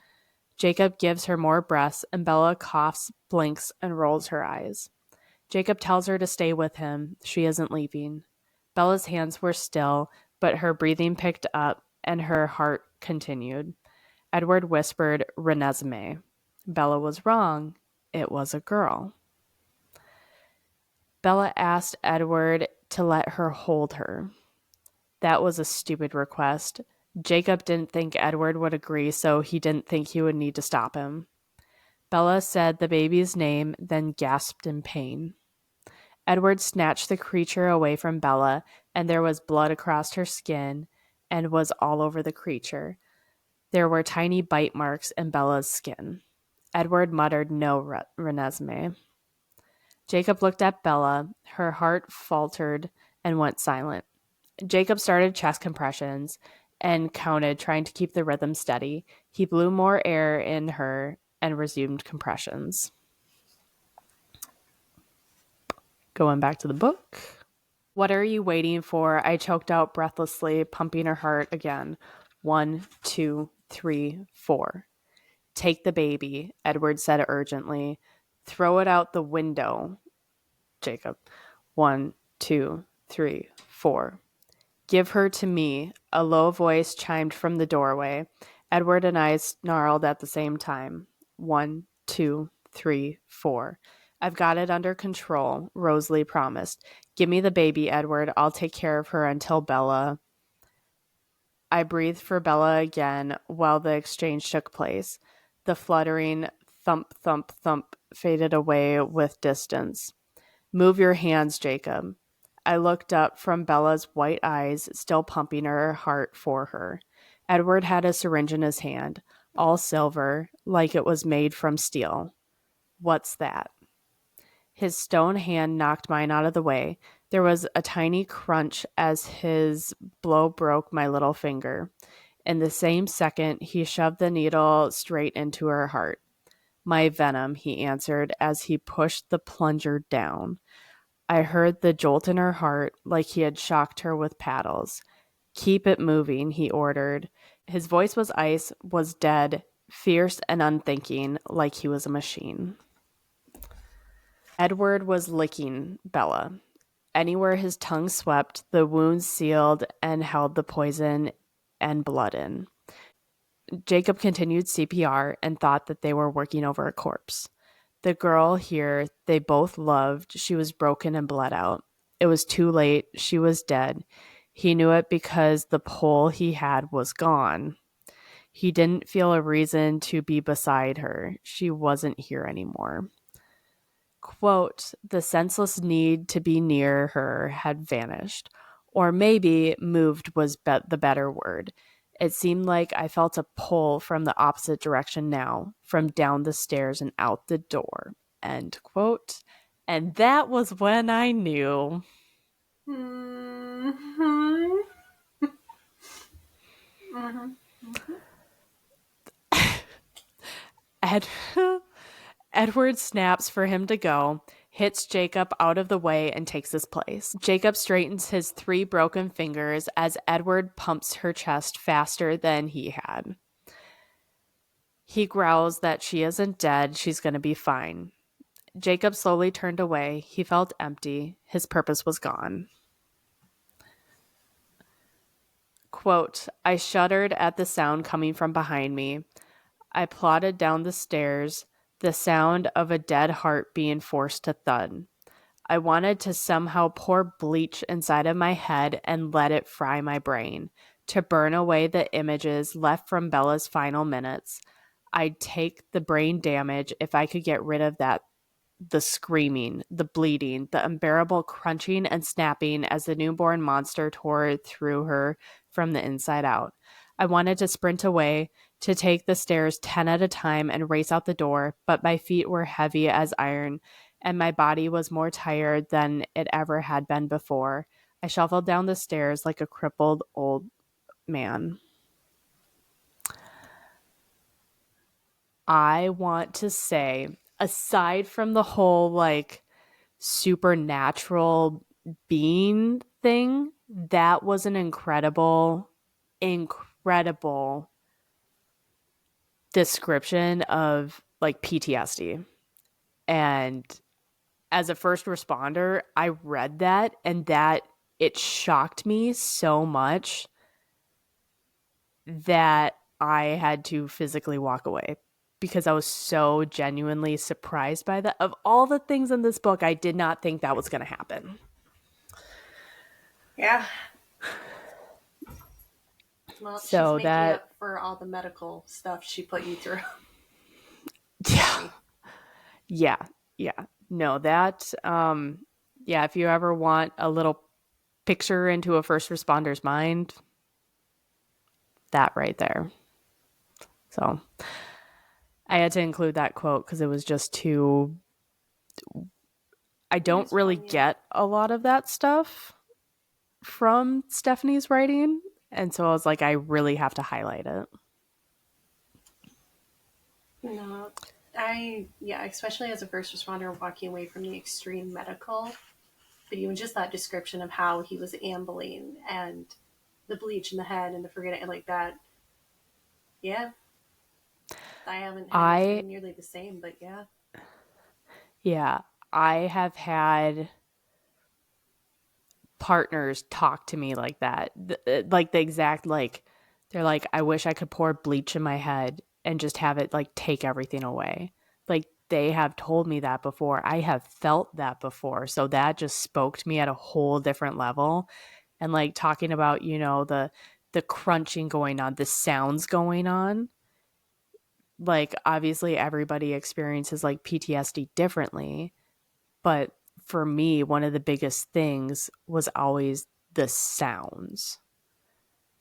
[SPEAKER 1] Jacob gives her more breaths, and Bella coughs, blinks, and rolls her eyes. Jacob tells her to stay with him. She isn't leaving. Bella's hands were still, but her breathing picked up, and her heart continued. Edward whispered, Renesmee. Bella was wrong. It was a girl. Bella asked Edward to let her hold her. That was a stupid request. Jacob didn't think Edward would agree, so he didn't think he would need to stop him. Bella said the baby's name, then gasped in pain. Edward snatched the creature away from Bella, and there was blood across her skin and was all over the creature. There were tiny bite marks in Bella's skin. Edward muttered, no, Renesmee. Jacob looked at Bella. Her heart faltered and went silent. Jacob started chest compressions and counted, trying to keep the rhythm steady. He blew more air in her and resumed compressions. Going back to the book. What are you waiting for? I choked out breathlessly, pumping her heart again. 1, 2, 3, 4. Take the baby, Edward said urgently. Throw it out the window, Jacob. 1, 2, 3, 4. Give her to me, a low voice chimed from the doorway. Edward and I snarled at the same time. 1, 2, 3, 4. I've got it under control, Rosalie promised. Give me the baby, Edward. I'll take care of her until Bella. I breathed for Bella again while the exchange took place. The fluttering thump, thump, thump faded away with distance. Move your hands, Jacob. I looked up from Bella's white eyes, still pumping her heart for her. Edward had a syringe in his hand, all silver, like it was made from steel. What's that? His stone hand knocked mine out of the way. There was a tiny crunch as his blow broke my little finger. In the same second, he shoved the needle straight into her heart. My venom, he answered as he pushed the plunger down. I heard the jolt in her heart like he had shocked her with paddles. Keep it moving, he ordered. His voice was ice, was dead, fierce and unthinking, like he was a machine. Edward was licking Bella. Anywhere his tongue swept, the wounds sealed and held the poison and blood in. Jacob continued CPR and thought that they were working over a corpse. The girl here they both loved, she was broken and bled out. It was too late. She was dead. He knew it because the pole he had was gone. He didn't feel a reason to be beside her. She wasn't here anymore. Quote, the senseless need to be near her had vanished. Or maybe moved was the better word. It seemed like I felt a pull from the opposite direction now, from down the stairs and out the door. End quote. And that was when I knew.
[SPEAKER 2] Mm-hmm. Mm-hmm.
[SPEAKER 1] Edward snaps for him to go, hits Jacob out of the way, and takes his place. Jacob straightens his 3 broken fingers as Edward pumps her chest faster than he had. He growls that she isn't dead, she's going to be fine. Jacob slowly turned away. He felt empty. His purpose was gone. Quote, I shuddered at the sound coming from behind me. I plodded down the stairs, the sound of a dead heart being forced to thud. I wanted to somehow pour bleach inside of my head and let it fry my brain, to burn away the images left from Bella's final minutes. I'd take the brain damage if I could get rid of that. The screaming, the bleeding, the unbearable crunching and snapping as the newborn monster tore through her from the inside out. I wanted to sprint away, to take the stairs 10 at a time and race out the door, but my feet were heavy as iron, and my body was more tired than it ever had been before. I shuffled down the stairs like a crippled old man. I want to say, aside from the whole like supernatural being thing, that was an incredible, incredible description of like PTSD. And as a first responder, I read that and that it shocked me so much that I had to physically walk away because I was so genuinely surprised by that. Of all the things in this book, I did not think that was going to happen.
[SPEAKER 2] Yeah. Well, she's making up for all the medical stuff she put you through.
[SPEAKER 1] Yeah. Yeah. No, that, yeah, if you ever want a little picture into a first responder's mind, that right there. So I had to include that quote because it was just too. I don't really get a lot of that stuff from Stephanie's writing. And so I was like, I really have to highlight it.
[SPEAKER 2] No, especially as a first responder walking away from the extreme medical, but even just that description of how he was ambling and the bleach in the head and the forgetting like that. Yeah. I haven't had anything nearly the same, but yeah.
[SPEAKER 1] Yeah. I have had partners talk to me like that. Like the exact, like, they're like, I wish I could pour bleach in my head and just have it like take everything away. Like they have told me that before. I have felt that before. So that just spoke to me at a whole different level. And like talking about, you know, the crunching going on, the sounds going on. Like obviously everybody experiences like PTSD differently, but for me one of the biggest things was always the sounds.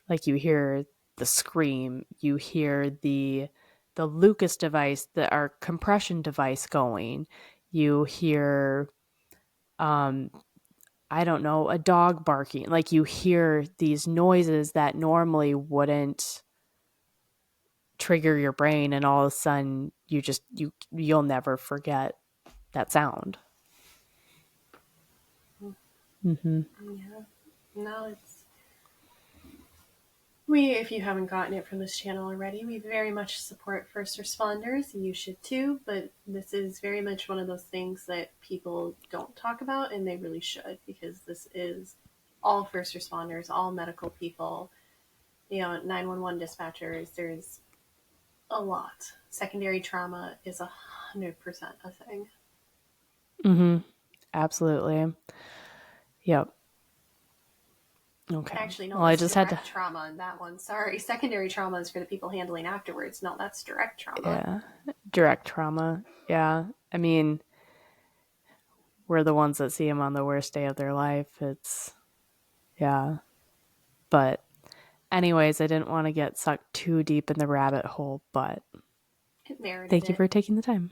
[SPEAKER 1] Like you hear the scream, you hear the Lucas device, our compression device going. You hear I don't know, a dog barking. Like you hear these noises that normally wouldn't trigger your brain, and all of a sudden you'll never forget that sound. Mm-hmm.
[SPEAKER 2] Yeah. No, if you haven't gotten it from this channel already, we very much support first responders. You should too, but this is very much one of those things that people don't talk about, and they really should, because this is all first responders, all medical people, 911 dispatchers. There's a lot. Secondary trauma is 100% a thing.
[SPEAKER 1] Mm-hmm. Absolutely. Yep. Okay.
[SPEAKER 2] Actually, no,
[SPEAKER 1] well, I just had to
[SPEAKER 2] trauma in that one. Sorry, secondary trauma is for the people handling afterwards. No, that's direct trauma.
[SPEAKER 1] Yeah, direct trauma. Yeah, I mean, we're the ones that see them on the worst day of their life. It's yeah, but anyways, I didn't want to get sucked too deep in the rabbit hole, but thank you for taking the time.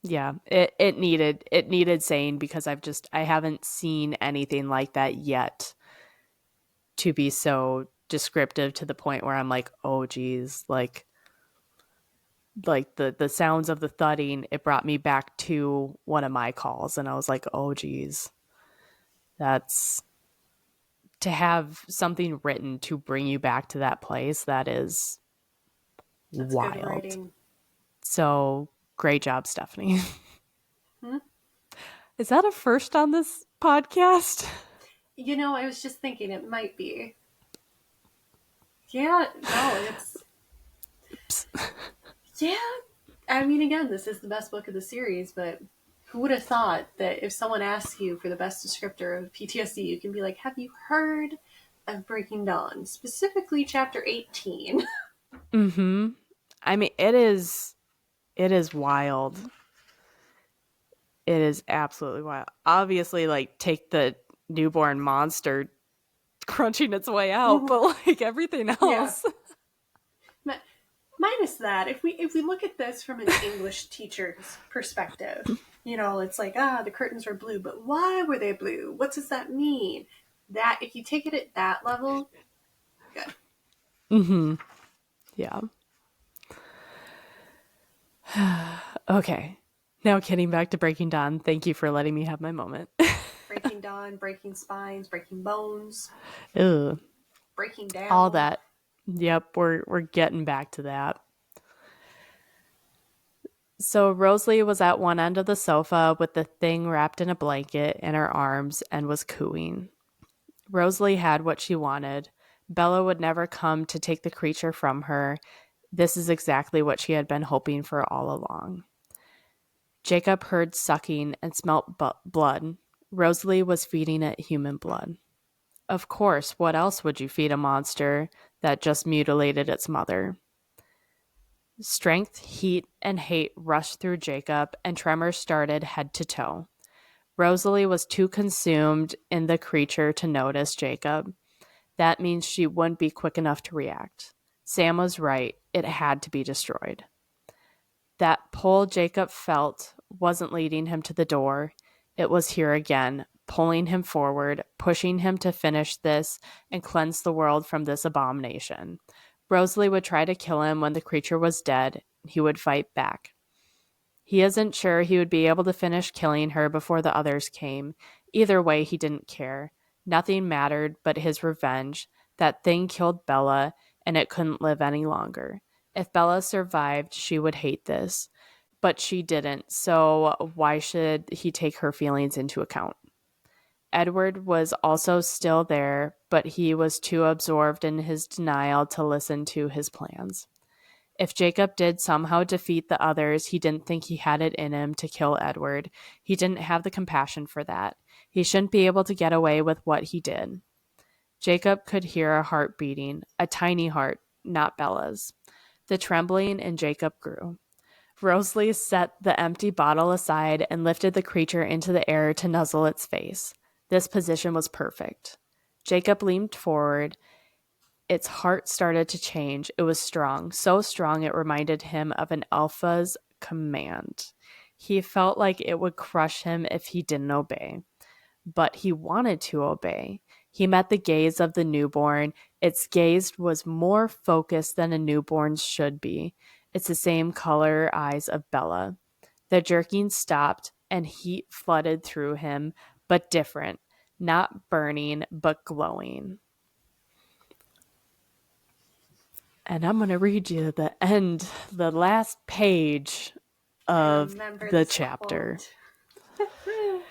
[SPEAKER 1] Yeah, it needed saying because I haven't seen anything like that yet to be so descriptive to the point where I'm like, oh geez, like the sounds of the thudding, it brought me back to one of my calls, and I was like, oh geez, that's to have something written to bring you back to that place. That's wild. Good writing. So great job, Stephanie. Is that a first on this podcast?
[SPEAKER 2] I was just thinking it might be. Yeah, no, it's yeah. I mean, again, this is the best book of the series, but who would have thought that if someone asks you for the best descriptor of PTSD, you can be like, have you heard of Breaking Dawn? Specifically chapter 18.
[SPEAKER 1] Mm-hmm. I mean, it is wild. It is absolutely wild. Obviously, like, take the newborn monster crunching its way out, but like everything else.
[SPEAKER 2] minus that, if we look at this from an English teacher's perspective, it's like, the curtains were blue, but why were they blue? What does that mean? That if you take it at that level, good.
[SPEAKER 1] Mm-hmm. Yeah. Okay. Now getting back to Breaking Dawn, thank you for letting me have my moment.
[SPEAKER 2] Breaking dawn, breaking spines, breaking bones,
[SPEAKER 1] Ugh.
[SPEAKER 2] breaking
[SPEAKER 1] All
[SPEAKER 2] down.
[SPEAKER 1] that. Yep, we're getting back to that. So Rosalie was at one end of the sofa with the thing wrapped in a blanket in her arms and was cooing. Rosalie had what she wanted. Bella would never come to take the creature from her. This is exactly what she had been hoping for all along. Jacob heard sucking and smelt blood. Rosalie was feeding it human blood. Of course, what else would you feed a monster that just mutilated its mother? Strength, heat, and hate rushed through Jacob, and tremors started head to toe. Rosalie was too consumed in the creature to notice Jacob. That means she wouldn't be quick enough to react. Sam was right. It had to be destroyed. That pull Jacob felt wasn't leading him to the door. It was here again, pulling him forward, pushing him to finish this and cleanse the world from this abomination. Rosalie would try to kill him when the creature was dead. He would fight back. He isn't sure he would be able to finish killing her before the others came. Either way, he didn't care. Nothing mattered but his revenge. That thing killed Bella, and it couldn't live any longer. If Bella survived, she would hate this. But she didn't, so why should he take her feelings into account? Edward was also still there, but he was too absorbed in his denial to listen to his plans. If Jacob did somehow defeat the others, he didn't think he had it in him to kill Edward. He didn't have the compassion for that. He shouldn't be able to get away with what he did. Jacob could hear a heart beating, a tiny heart, not Bella's. The trembling in Jacob grew. Rosalie set the empty bottle aside and lifted the creature into the air to nuzzle its face. This position was perfect. Jacob leaned forward. Its heart started to change. It was strong, so strong it reminded him of an alpha's command. He felt like it would crush him if he didn't obey. But he wanted to obey. He met the gaze of the newborn. Its gaze was more focused than a newborn's should be. It's the same color eyes of Bella. The jerking stopped, and heat flooded through him, but different. Not burning, but glowing. And I'm going to read you the last page
[SPEAKER 2] I
[SPEAKER 1] of
[SPEAKER 2] remember
[SPEAKER 1] the
[SPEAKER 2] this
[SPEAKER 1] chapter.
[SPEAKER 2] quote.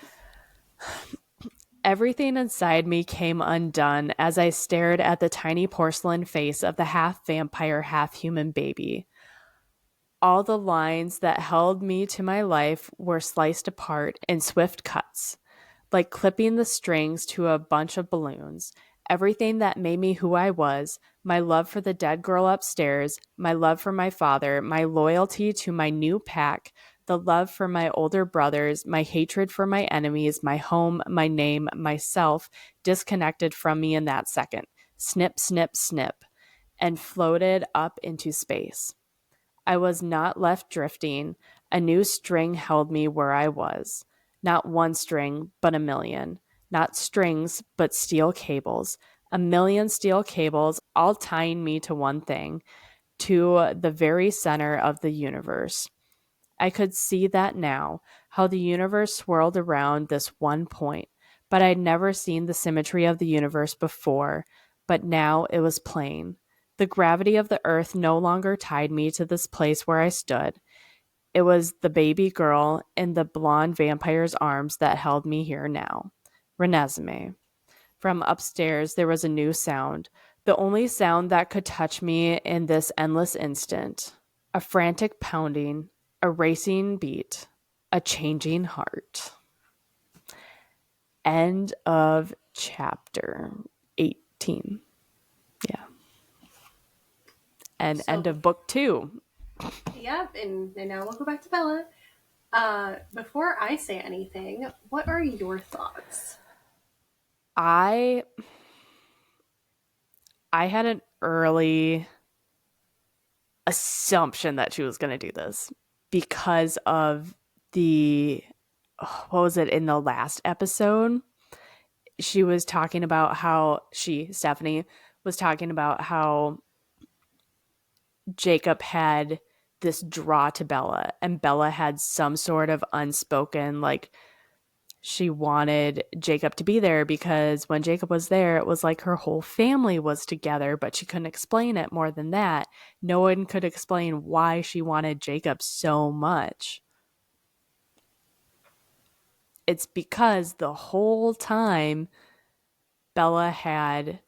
[SPEAKER 1] Everything inside me came undone as I stared at the tiny porcelain face of the half vampire, half human baby. All the lines that held me to my life were sliced apart in swift cuts, like clipping the strings to a bunch of balloons. Everything that made me who I was, my love for the dead girl upstairs, my love for my father, my loyalty to my new pack, the love for my older brothers, my hatred for my enemies, my home, my name, myself, disconnected from me in that second. Snip, snip, snip, and floated up into space. I was not left drifting. A new string held me where I was. Not one string, but a million. Not strings, but steel cables. A million steel cables, all tying me to one thing, to the very center of the universe. I could see that now, how the universe swirled around this one point, but I'd never seen the symmetry of the universe before, but now it was plain. The gravity of the earth no longer tied me to this place where I stood. It was the baby girl in the blonde vampire's arms that held me here now. Renesmee. From upstairs, there was a new sound, the only sound that could touch me in this endless instant. A frantic pounding, a racing beat, a changing heart. End of chapter 18. Yeah. And end
[SPEAKER 2] So,
[SPEAKER 1] of book 2.
[SPEAKER 2] yep, and now we'll go back to Bella. Before I say anything, what are your thoughts?
[SPEAKER 1] I had an early assumption that she was going to do this because of the what was it in the last episode? She was talking about how Stephanie was talking about how Jacob had this draw to Bella, and Bella had some sort of unspoken, like, she wanted Jacob to be there because when Jacob was there, it was like her whole family was together, but she couldn't explain it more than that. No one could explain why she wanted Jacob so much. It's because the whole time Bella had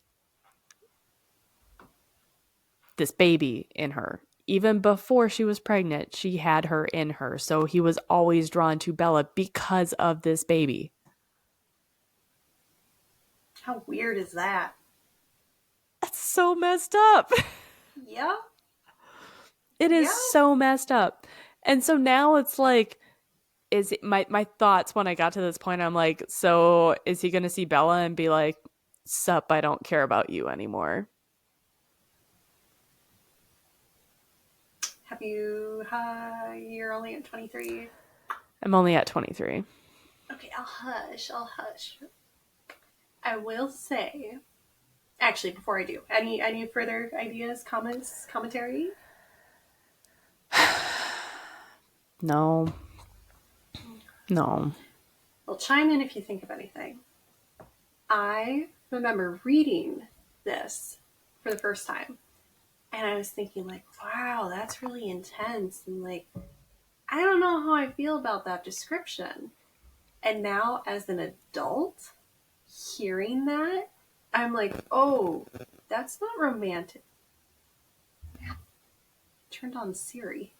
[SPEAKER 1] this baby in her. Even before she was pregnant, she had her in her. So he was always drawn to Bella because of this baby.
[SPEAKER 2] How weird is that?
[SPEAKER 1] That's so messed up.
[SPEAKER 2] Yeah.
[SPEAKER 1] It is
[SPEAKER 2] Yeah.
[SPEAKER 1] so messed up. And so now it's like, is it, my thoughts when I got to this point, I'm like, so is he going to see Bella and be like, sup, I don't care about you anymore?
[SPEAKER 2] Have you, you're only at 23.
[SPEAKER 1] I'm only at 23.
[SPEAKER 2] Okay, I'll hush. I'll hush. I will say, actually, before I do, any further ideas, comments, commentary?
[SPEAKER 1] No. No.
[SPEAKER 2] Well, chime in if you think of anything. I remember reading this for the first time, and I was thinking, like, wow, that's really intense. And, like, I don't know how I feel about that description. And now, as an adult, hearing that, I'm like, oh, that's not romantic. Turned on Siri.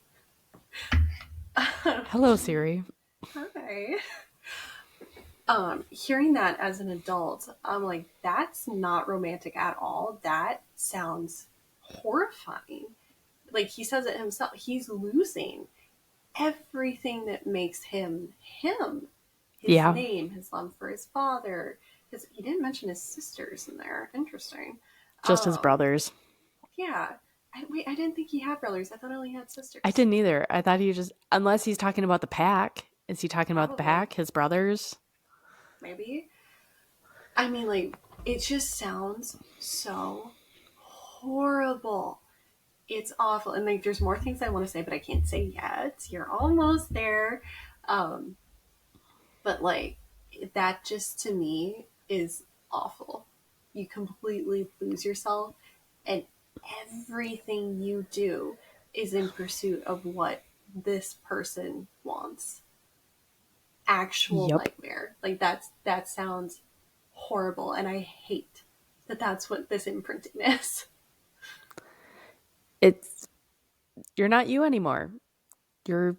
[SPEAKER 1] Hello, Siri.
[SPEAKER 2] Hi. Hearing that as an adult, I'm like, that's not romantic at all. That sounds horrifying. Like he says it himself, he's losing everything that makes him him. His
[SPEAKER 1] Yeah.
[SPEAKER 2] name, his love for his father. He didn't mention his sisters in there. Interesting.
[SPEAKER 1] Just his
[SPEAKER 2] Um,
[SPEAKER 1] brothers.
[SPEAKER 2] yeah. Wait, I didn't think he had brothers. I thought he only had
[SPEAKER 1] I
[SPEAKER 2] sisters.
[SPEAKER 1] didn't either. I thought he just, unless he's talking about the pack. Is he talking about the
[SPEAKER 2] Probably.
[SPEAKER 1] pack, his brothers?
[SPEAKER 2] Maybe. I mean, like, it just sounds so horrible. It's awful. And, like, there's more things I want to say, but I can't say yet. You're almost there. Um, but, like, that just to me is awful. You completely lose yourself, and everything you do is in pursuit of what this person wants. Actual
[SPEAKER 1] Yep.
[SPEAKER 2] nightmare. Like, that sounds horrible, and I hate that that's what this imprinting is.
[SPEAKER 1] It's, you're not you anymore. Your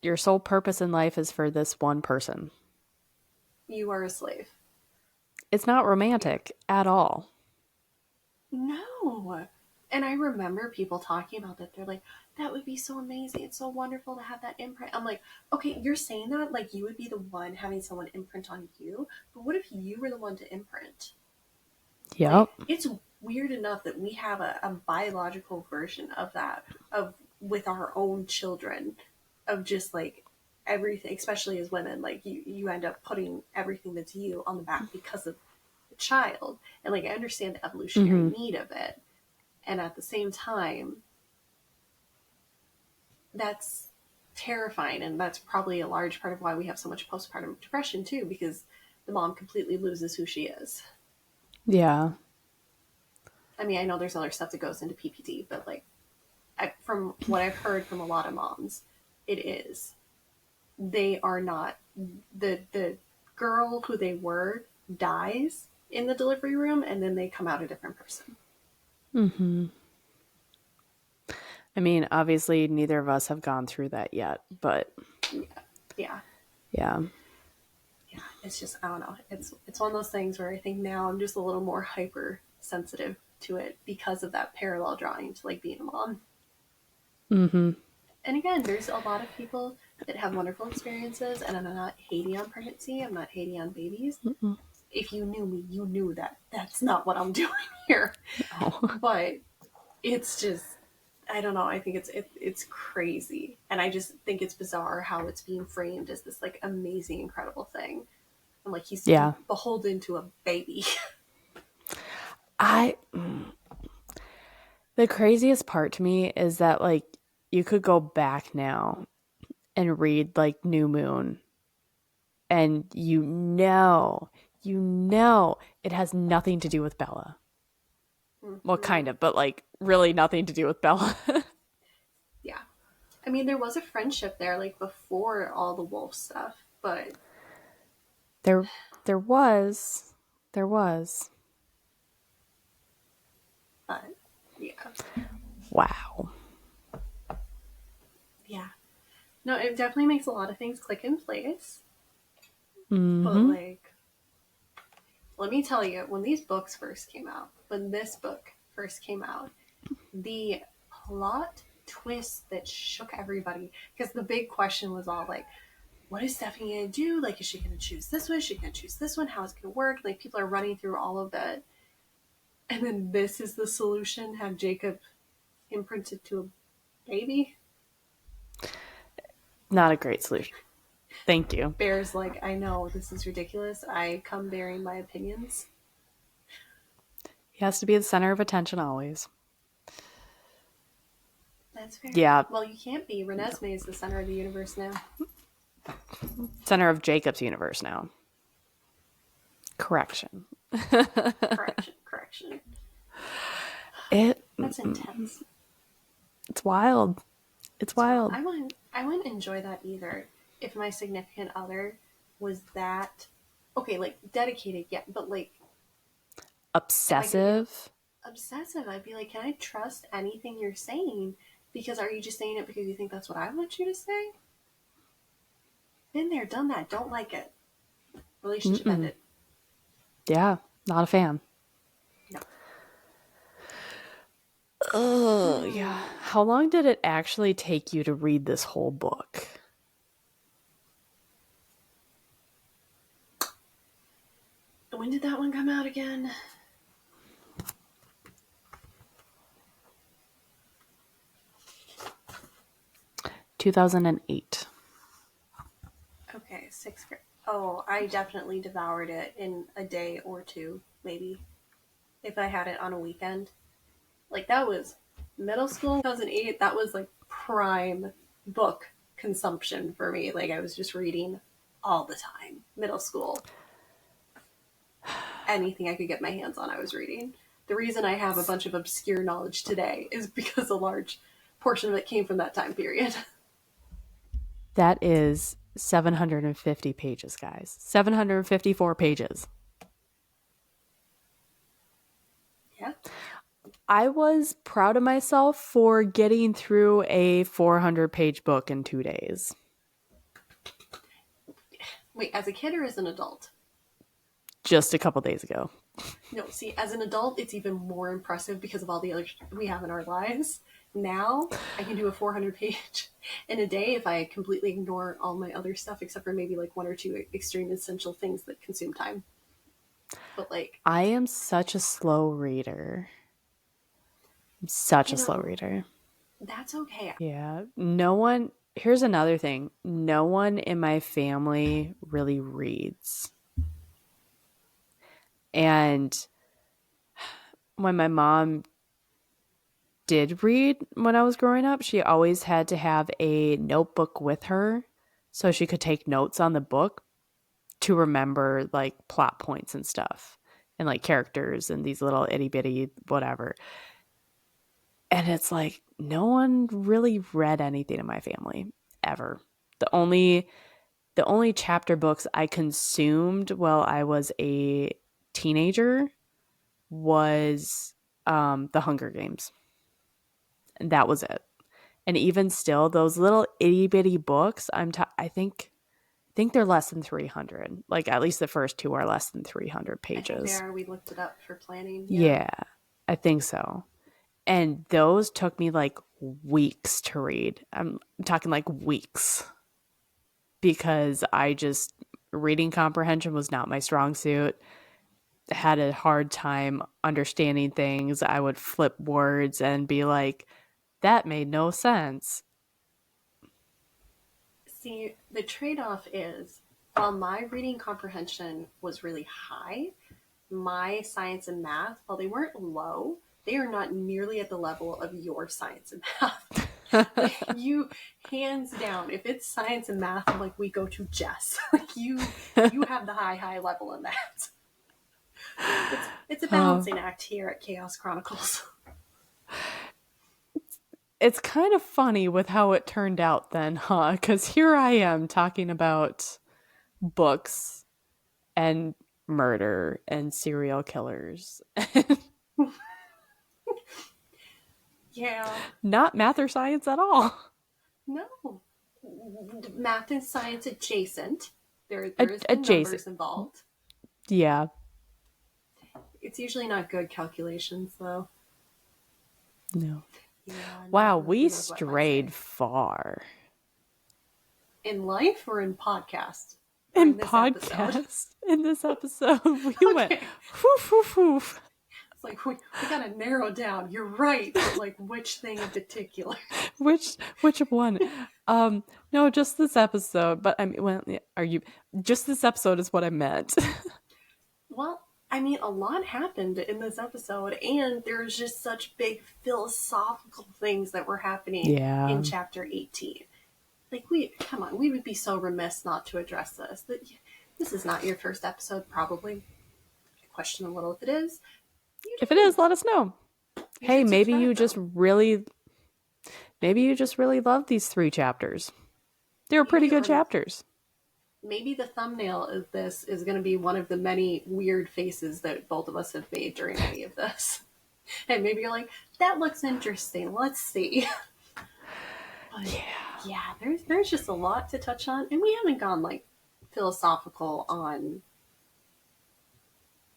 [SPEAKER 1] your sole purpose in life is for this one person.
[SPEAKER 2] You are a slave.
[SPEAKER 1] It's not romantic at all.
[SPEAKER 2] No. And I remember people talking about that. They're like, that would be so amazing. It's so wonderful to have that imprint. I'm like, okay, you're saying that like you would be the one having someone imprint on you, but what if you were the one to imprint? Like,
[SPEAKER 1] Yep.
[SPEAKER 2] it's weird enough that we have a biological version of that, of with our own children, of just like everything, especially as women, like you end up putting everything that's you on the back because of the child. And like I understand the evolutionary
[SPEAKER 1] Mm-hmm.
[SPEAKER 2] need of it. And at the same time, that's terrifying. And that's probably a large part of why we have so much postpartum depression too, because the mom completely loses who she is.
[SPEAKER 1] Yeah.
[SPEAKER 2] I mean, I know there's other stuff that goes into PPD, but like from what I've heard from a lot of moms, it is they are not the girl who they were dies in the delivery room, and then they come out a different person.
[SPEAKER 1] Mm-hmm. I mean, obviously, neither of us have gone through that yet, but
[SPEAKER 2] Yeah, yeah,
[SPEAKER 1] yeah.
[SPEAKER 2] yeah. It's just I don't know. It's one of those things where I think now I'm just a little more hypersensitive to it because of that parallel drawing to like being a mom.
[SPEAKER 1] Mm-hmm.
[SPEAKER 2] And again, there's a lot of people that have wonderful experiences, and I'm not hating on pregnancy. I'm not hating on babies.
[SPEAKER 1] Mm-mm.
[SPEAKER 2] If you knew me, you knew that that's not what I'm doing here.
[SPEAKER 1] No.
[SPEAKER 2] But it's just, I don't know. I think it's crazy, and I just think it's bizarre how it's being framed as this like amazing, incredible thing. And like he's
[SPEAKER 1] Yeah.
[SPEAKER 2] beholden to a baby.
[SPEAKER 1] I the craziest part to me is that like you could go back now and read like New Moon and you know it has nothing to do with Bella. Well,
[SPEAKER 2] Mm-hmm.
[SPEAKER 1] kind of, but like really nothing to do with Bella.
[SPEAKER 2] Yeah, I mean there was a friendship there like before all the wolf stuff, but
[SPEAKER 1] there there was there was.
[SPEAKER 2] but yeah,
[SPEAKER 1] Wow.
[SPEAKER 2] yeah. No, it definitely makes a lot of things click in place. But
[SPEAKER 1] Mhm.
[SPEAKER 2] like, let me tell you, when these books first came out, when this book first came out, the plot twist that shook everybody, because the big question was all like, what is Stephanie gonna do? Like, is she gonna choose this one? Is she gonna choose this one? How is it gonna work? Like, people are running through all of it. And then this is the solution: have Jacob imprinted to a baby.
[SPEAKER 1] Not a great solution. Thank you.
[SPEAKER 2] Bear's like, I know this is ridiculous. I come bearing my opinions.
[SPEAKER 1] He has to be the center of attention always.
[SPEAKER 2] That's fair.
[SPEAKER 1] Yeah,
[SPEAKER 2] Well, you can't be. Renesmee is the center of the universe now.
[SPEAKER 1] center of Jacob's universe now. Correction.
[SPEAKER 2] Correction, correction.
[SPEAKER 1] It
[SPEAKER 2] That's intense.
[SPEAKER 1] it's wild. It's
[SPEAKER 2] It's wild.
[SPEAKER 1] wild.
[SPEAKER 2] I wouldn't enjoy that either if my significant other was that okay, like dedicated, yeah, but like if I could get
[SPEAKER 1] Obsessive.
[SPEAKER 2] obsessive, I'd be like, can I trust anything you're saying? Because are you just saying it because you think that's what I want you to say? Been there, done that, don't like it. Relationship
[SPEAKER 1] Mm-mm.
[SPEAKER 2] ended.
[SPEAKER 1] Yeah, not a fan.
[SPEAKER 2] No.
[SPEAKER 1] Oh, yeah.
[SPEAKER 2] Hmm.
[SPEAKER 1] How long did it actually take you to read this whole book?
[SPEAKER 2] When did that one come out again?
[SPEAKER 1] 2008.
[SPEAKER 2] Okay, sixth grade. Oh, I definitely devoured it in a day or two, maybe, if I had it on a weekend. Like, that was middle school, 2008. That was like prime book consumption for me. Like, I was just reading all the time. Middle school, anything I could get my hands on, I was reading. The reason I have a bunch of obscure knowledge today is because a large portion of it came from that time period.
[SPEAKER 1] That is 750 pages, guys. 754 pages.
[SPEAKER 2] Yeah.
[SPEAKER 1] I was proud of myself for getting through a 400-page book in 2 days.
[SPEAKER 2] Wait, as a kid or as an adult?
[SPEAKER 1] Just a couple days ago.
[SPEAKER 2] No, see, as an adult, it's even more impressive because of all the other we have in our lives. Now, I can do a 400 page in a day if I completely ignore all my other stuff, except for maybe like one or two extreme essential things that consume time. But, like,
[SPEAKER 1] I am such a slow reader. I'm such
[SPEAKER 2] you
[SPEAKER 1] a slow
[SPEAKER 2] know,
[SPEAKER 1] reader.
[SPEAKER 2] that's okay.
[SPEAKER 1] Yeah. No one, here's another thing. No one in my family really reads. And when my mom did read when I was growing up, she always had to have a notebook with her so she could take notes on the book to remember like plot points and stuff and like characters and these little itty bitty whatever. And it's like no one really read anything in my family ever. The only chapter books I consumed while I was a teenager was the Hunger Games. And that was it. And even still, those little itty bitty books, I think they're less than 300. Like at least the first two are less than 300
[SPEAKER 2] I think they
[SPEAKER 1] pages.
[SPEAKER 2] are. We looked it up for planning. Yeah.
[SPEAKER 1] Yeah, I think so. And those took me like weeks to read. I'm talking like weeks because reading comprehension was not my strong suit. Had a hard time understanding things. I would flip words and be like, That made no sense.
[SPEAKER 2] See, the trade off is while my reading comprehension was really high, my science and math, while they weren't low, they are not nearly at the level of your science and math. Like you, hands down, if it's science and math, I'm like, we go to Jess. Like you have the high level in that. It's a balancing act here at Chaos Chronicles.
[SPEAKER 1] It's kind of funny with how it turned out then, huh? Because here I am talking about books and murder and serial killers.
[SPEAKER 2] Yeah.
[SPEAKER 1] Not math or science at all.
[SPEAKER 2] No. Math and science adjacent. There's been
[SPEAKER 1] Adjacent.
[SPEAKER 2] numbers involved.
[SPEAKER 1] Yeah.
[SPEAKER 2] It's usually not good calculations though.
[SPEAKER 1] No.
[SPEAKER 2] Yeah,
[SPEAKER 1] Wow,
[SPEAKER 2] not
[SPEAKER 1] we
[SPEAKER 2] good is what I might
[SPEAKER 1] strayed
[SPEAKER 2] say.
[SPEAKER 1] far.
[SPEAKER 2] In life or in podcast? Or
[SPEAKER 1] In
[SPEAKER 2] in this episode?
[SPEAKER 1] podcast, in this episode, we went
[SPEAKER 2] Okay.
[SPEAKER 1] whoof, whoof, whoof.
[SPEAKER 2] It's like we gotta narrow down. You're right, but like which thing in particular?
[SPEAKER 1] Which one? No, just this episode. But I mean, well, are you just this episode is what I meant.
[SPEAKER 2] Well, I mean, a lot happened in this episode, and there's just such big philosophical things that were happening
[SPEAKER 1] Yeah.
[SPEAKER 2] in chapter 18. Like, come on, we would be so remiss not to address this. This is not your first episode, probably. I question a little if it is.
[SPEAKER 1] If it is, let us know.
[SPEAKER 2] You
[SPEAKER 1] Hey,
[SPEAKER 2] should subscribe, though.
[SPEAKER 1] maybe you just really love these 3 chapters. They were pretty
[SPEAKER 2] Maybe,
[SPEAKER 1] good
[SPEAKER 2] or
[SPEAKER 1] chapters.
[SPEAKER 2] maybe the thumbnail of this is going to be one of the many weird faces that both of us have made during any of this. And maybe you're like, that looks interesting. Let's see. But yeah, there's just a lot to touch on, and we haven't gone like philosophical on.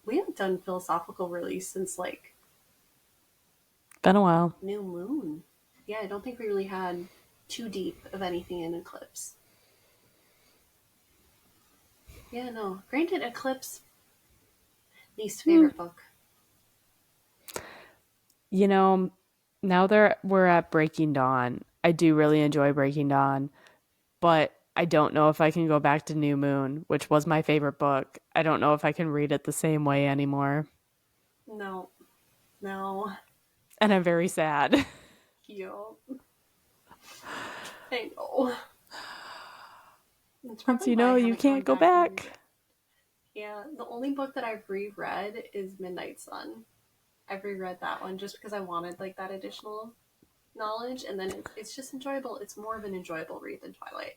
[SPEAKER 2] We haven't done philosophical really since like
[SPEAKER 1] Been a while.
[SPEAKER 2] New Moon. Yeah, I don't think we really had too deep of anything in Eclipse. Yeah, no. Granted, Eclipse, least favorite book.
[SPEAKER 1] You know, now that we're at Breaking Dawn, I do really enjoy Breaking Dawn, but I don't know if I can go back to New Moon, which was my favorite book. I don't know if I can read it the same way anymore.
[SPEAKER 2] No, no.
[SPEAKER 1] And I'm very sad.
[SPEAKER 2] Yo, I know. It's
[SPEAKER 1] Once
[SPEAKER 2] probably
[SPEAKER 1] you
[SPEAKER 2] why I
[SPEAKER 1] know, you
[SPEAKER 2] haven't gone
[SPEAKER 1] can't go
[SPEAKER 2] back and read
[SPEAKER 1] back.
[SPEAKER 2] it. Yeah, the only book that I've reread is Midnight Sun. I've reread that one just because I wanted like that additional knowledge, and then it's just enjoyable. It's more of an enjoyable read than Twilight.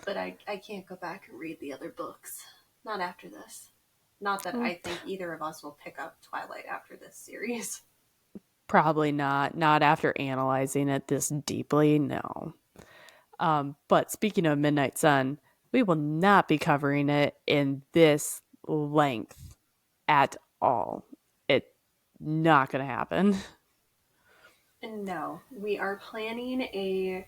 [SPEAKER 2] But I can't go back and read the other books. Not after this. Not that I think either of us will pick up Twilight after this series.
[SPEAKER 1] Probably not. Not after analyzing it this deeply, no. But speaking of Midnight Sun, we will not be covering it in this length at all. It's not going to happen.
[SPEAKER 2] And no, we are planning a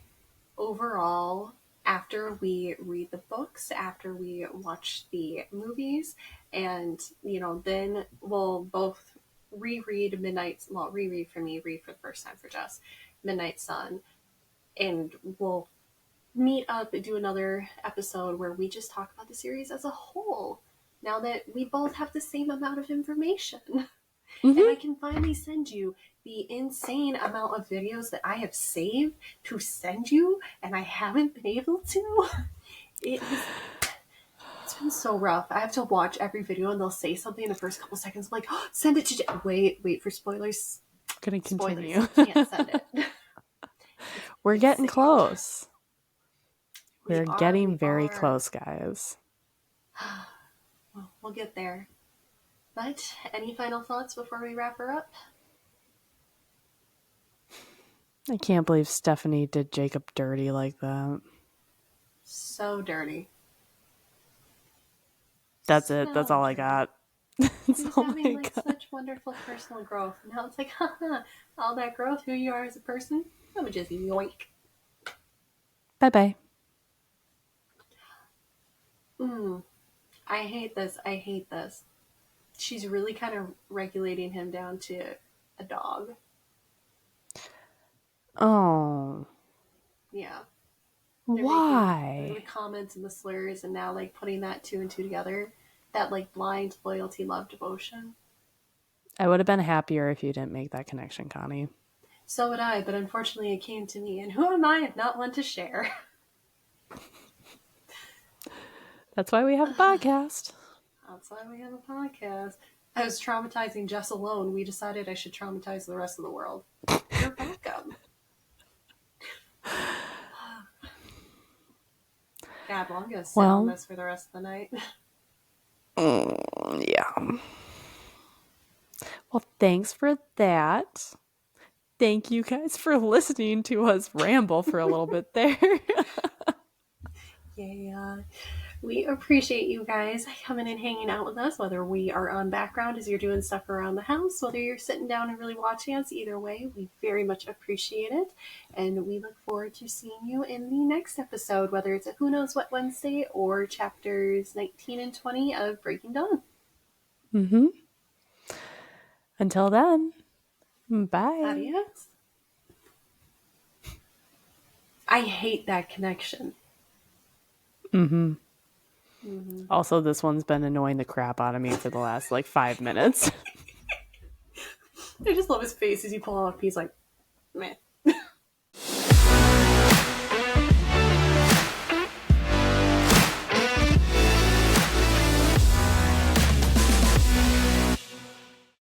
[SPEAKER 2] overall after we read the books, after we watch the movies, and then we'll both reread reread for me, read for the first time for Jess, Midnight Sun, and we'll meet up and do another episode where we just talk about the series as a whole. Now that we both have the same amount of information.
[SPEAKER 1] Mm-hmm.
[SPEAKER 2] And I can finally send you the insane amount of videos that I have saved to send you, and I haven't been able to. It's been so rough. I have to watch every video, and they'll say something in the first couple seconds. I'm like, oh, send it to wait for spoilers.
[SPEAKER 1] Gonna
[SPEAKER 2] Spoilers.
[SPEAKER 1] continue.
[SPEAKER 2] Can't send it.
[SPEAKER 1] We're getting
[SPEAKER 2] saved.
[SPEAKER 1] close. We're
[SPEAKER 2] We
[SPEAKER 1] getting very
[SPEAKER 2] are.
[SPEAKER 1] close, guys.
[SPEAKER 2] Well, we'll get there. But any final thoughts before we wrap her up?
[SPEAKER 1] I can't believe Stephanie did Jacob dirty like that.
[SPEAKER 2] So dirty.
[SPEAKER 1] That's it. That's all I got.
[SPEAKER 2] He
[SPEAKER 1] That's
[SPEAKER 2] was
[SPEAKER 1] all
[SPEAKER 2] having
[SPEAKER 1] I
[SPEAKER 2] like
[SPEAKER 1] got.
[SPEAKER 2] such wonderful personal growth. Now it's like, haha, all that growth, who you are as a person, I would just yoink.
[SPEAKER 1] Bye bye.
[SPEAKER 2] I hate this. I hate this. She's really kind of regulating him down to a dog.
[SPEAKER 1] Oh,
[SPEAKER 2] Yeah. They're making the
[SPEAKER 1] why?
[SPEAKER 2] comments and the slurs and now like putting that two and two together. That like blind loyalty, love, devotion.
[SPEAKER 1] I would have been happier if you didn't make that connection, Connie.
[SPEAKER 2] So would I, but unfortunately it came to me, and who am I if not one to share?
[SPEAKER 1] That's why we have a podcast.
[SPEAKER 2] That's why we have a podcast. I was traumatizing Jess alone. We decided I should traumatize the rest of the world. You're welcome. God, well, I'm going to sit on
[SPEAKER 1] Well,
[SPEAKER 2] this for the rest of the night.
[SPEAKER 1] yeah. Well, thanks for that. Thank you guys for listening to us ramble for a little bit there.
[SPEAKER 2] Yeah. We appreciate you guys coming and hanging out with us, whether we are on background as you're doing stuff around the house, whether you're sitting down and really watching us. Either way, we very much appreciate it. And we look forward to seeing you in the next episode, whether it's a Who Knows What Wednesday or chapters 19 and 20 of Breaking Dawn.
[SPEAKER 1] Mm-hmm. Until then, bye.
[SPEAKER 2] Adios. I hate that connection.
[SPEAKER 1] Mm-hmm.
[SPEAKER 2] Mm-hmm.
[SPEAKER 1] Also, this one's been annoying the crap out of me for the last 5 minutes.
[SPEAKER 2] I just love his face as you pull off. He's like, meh.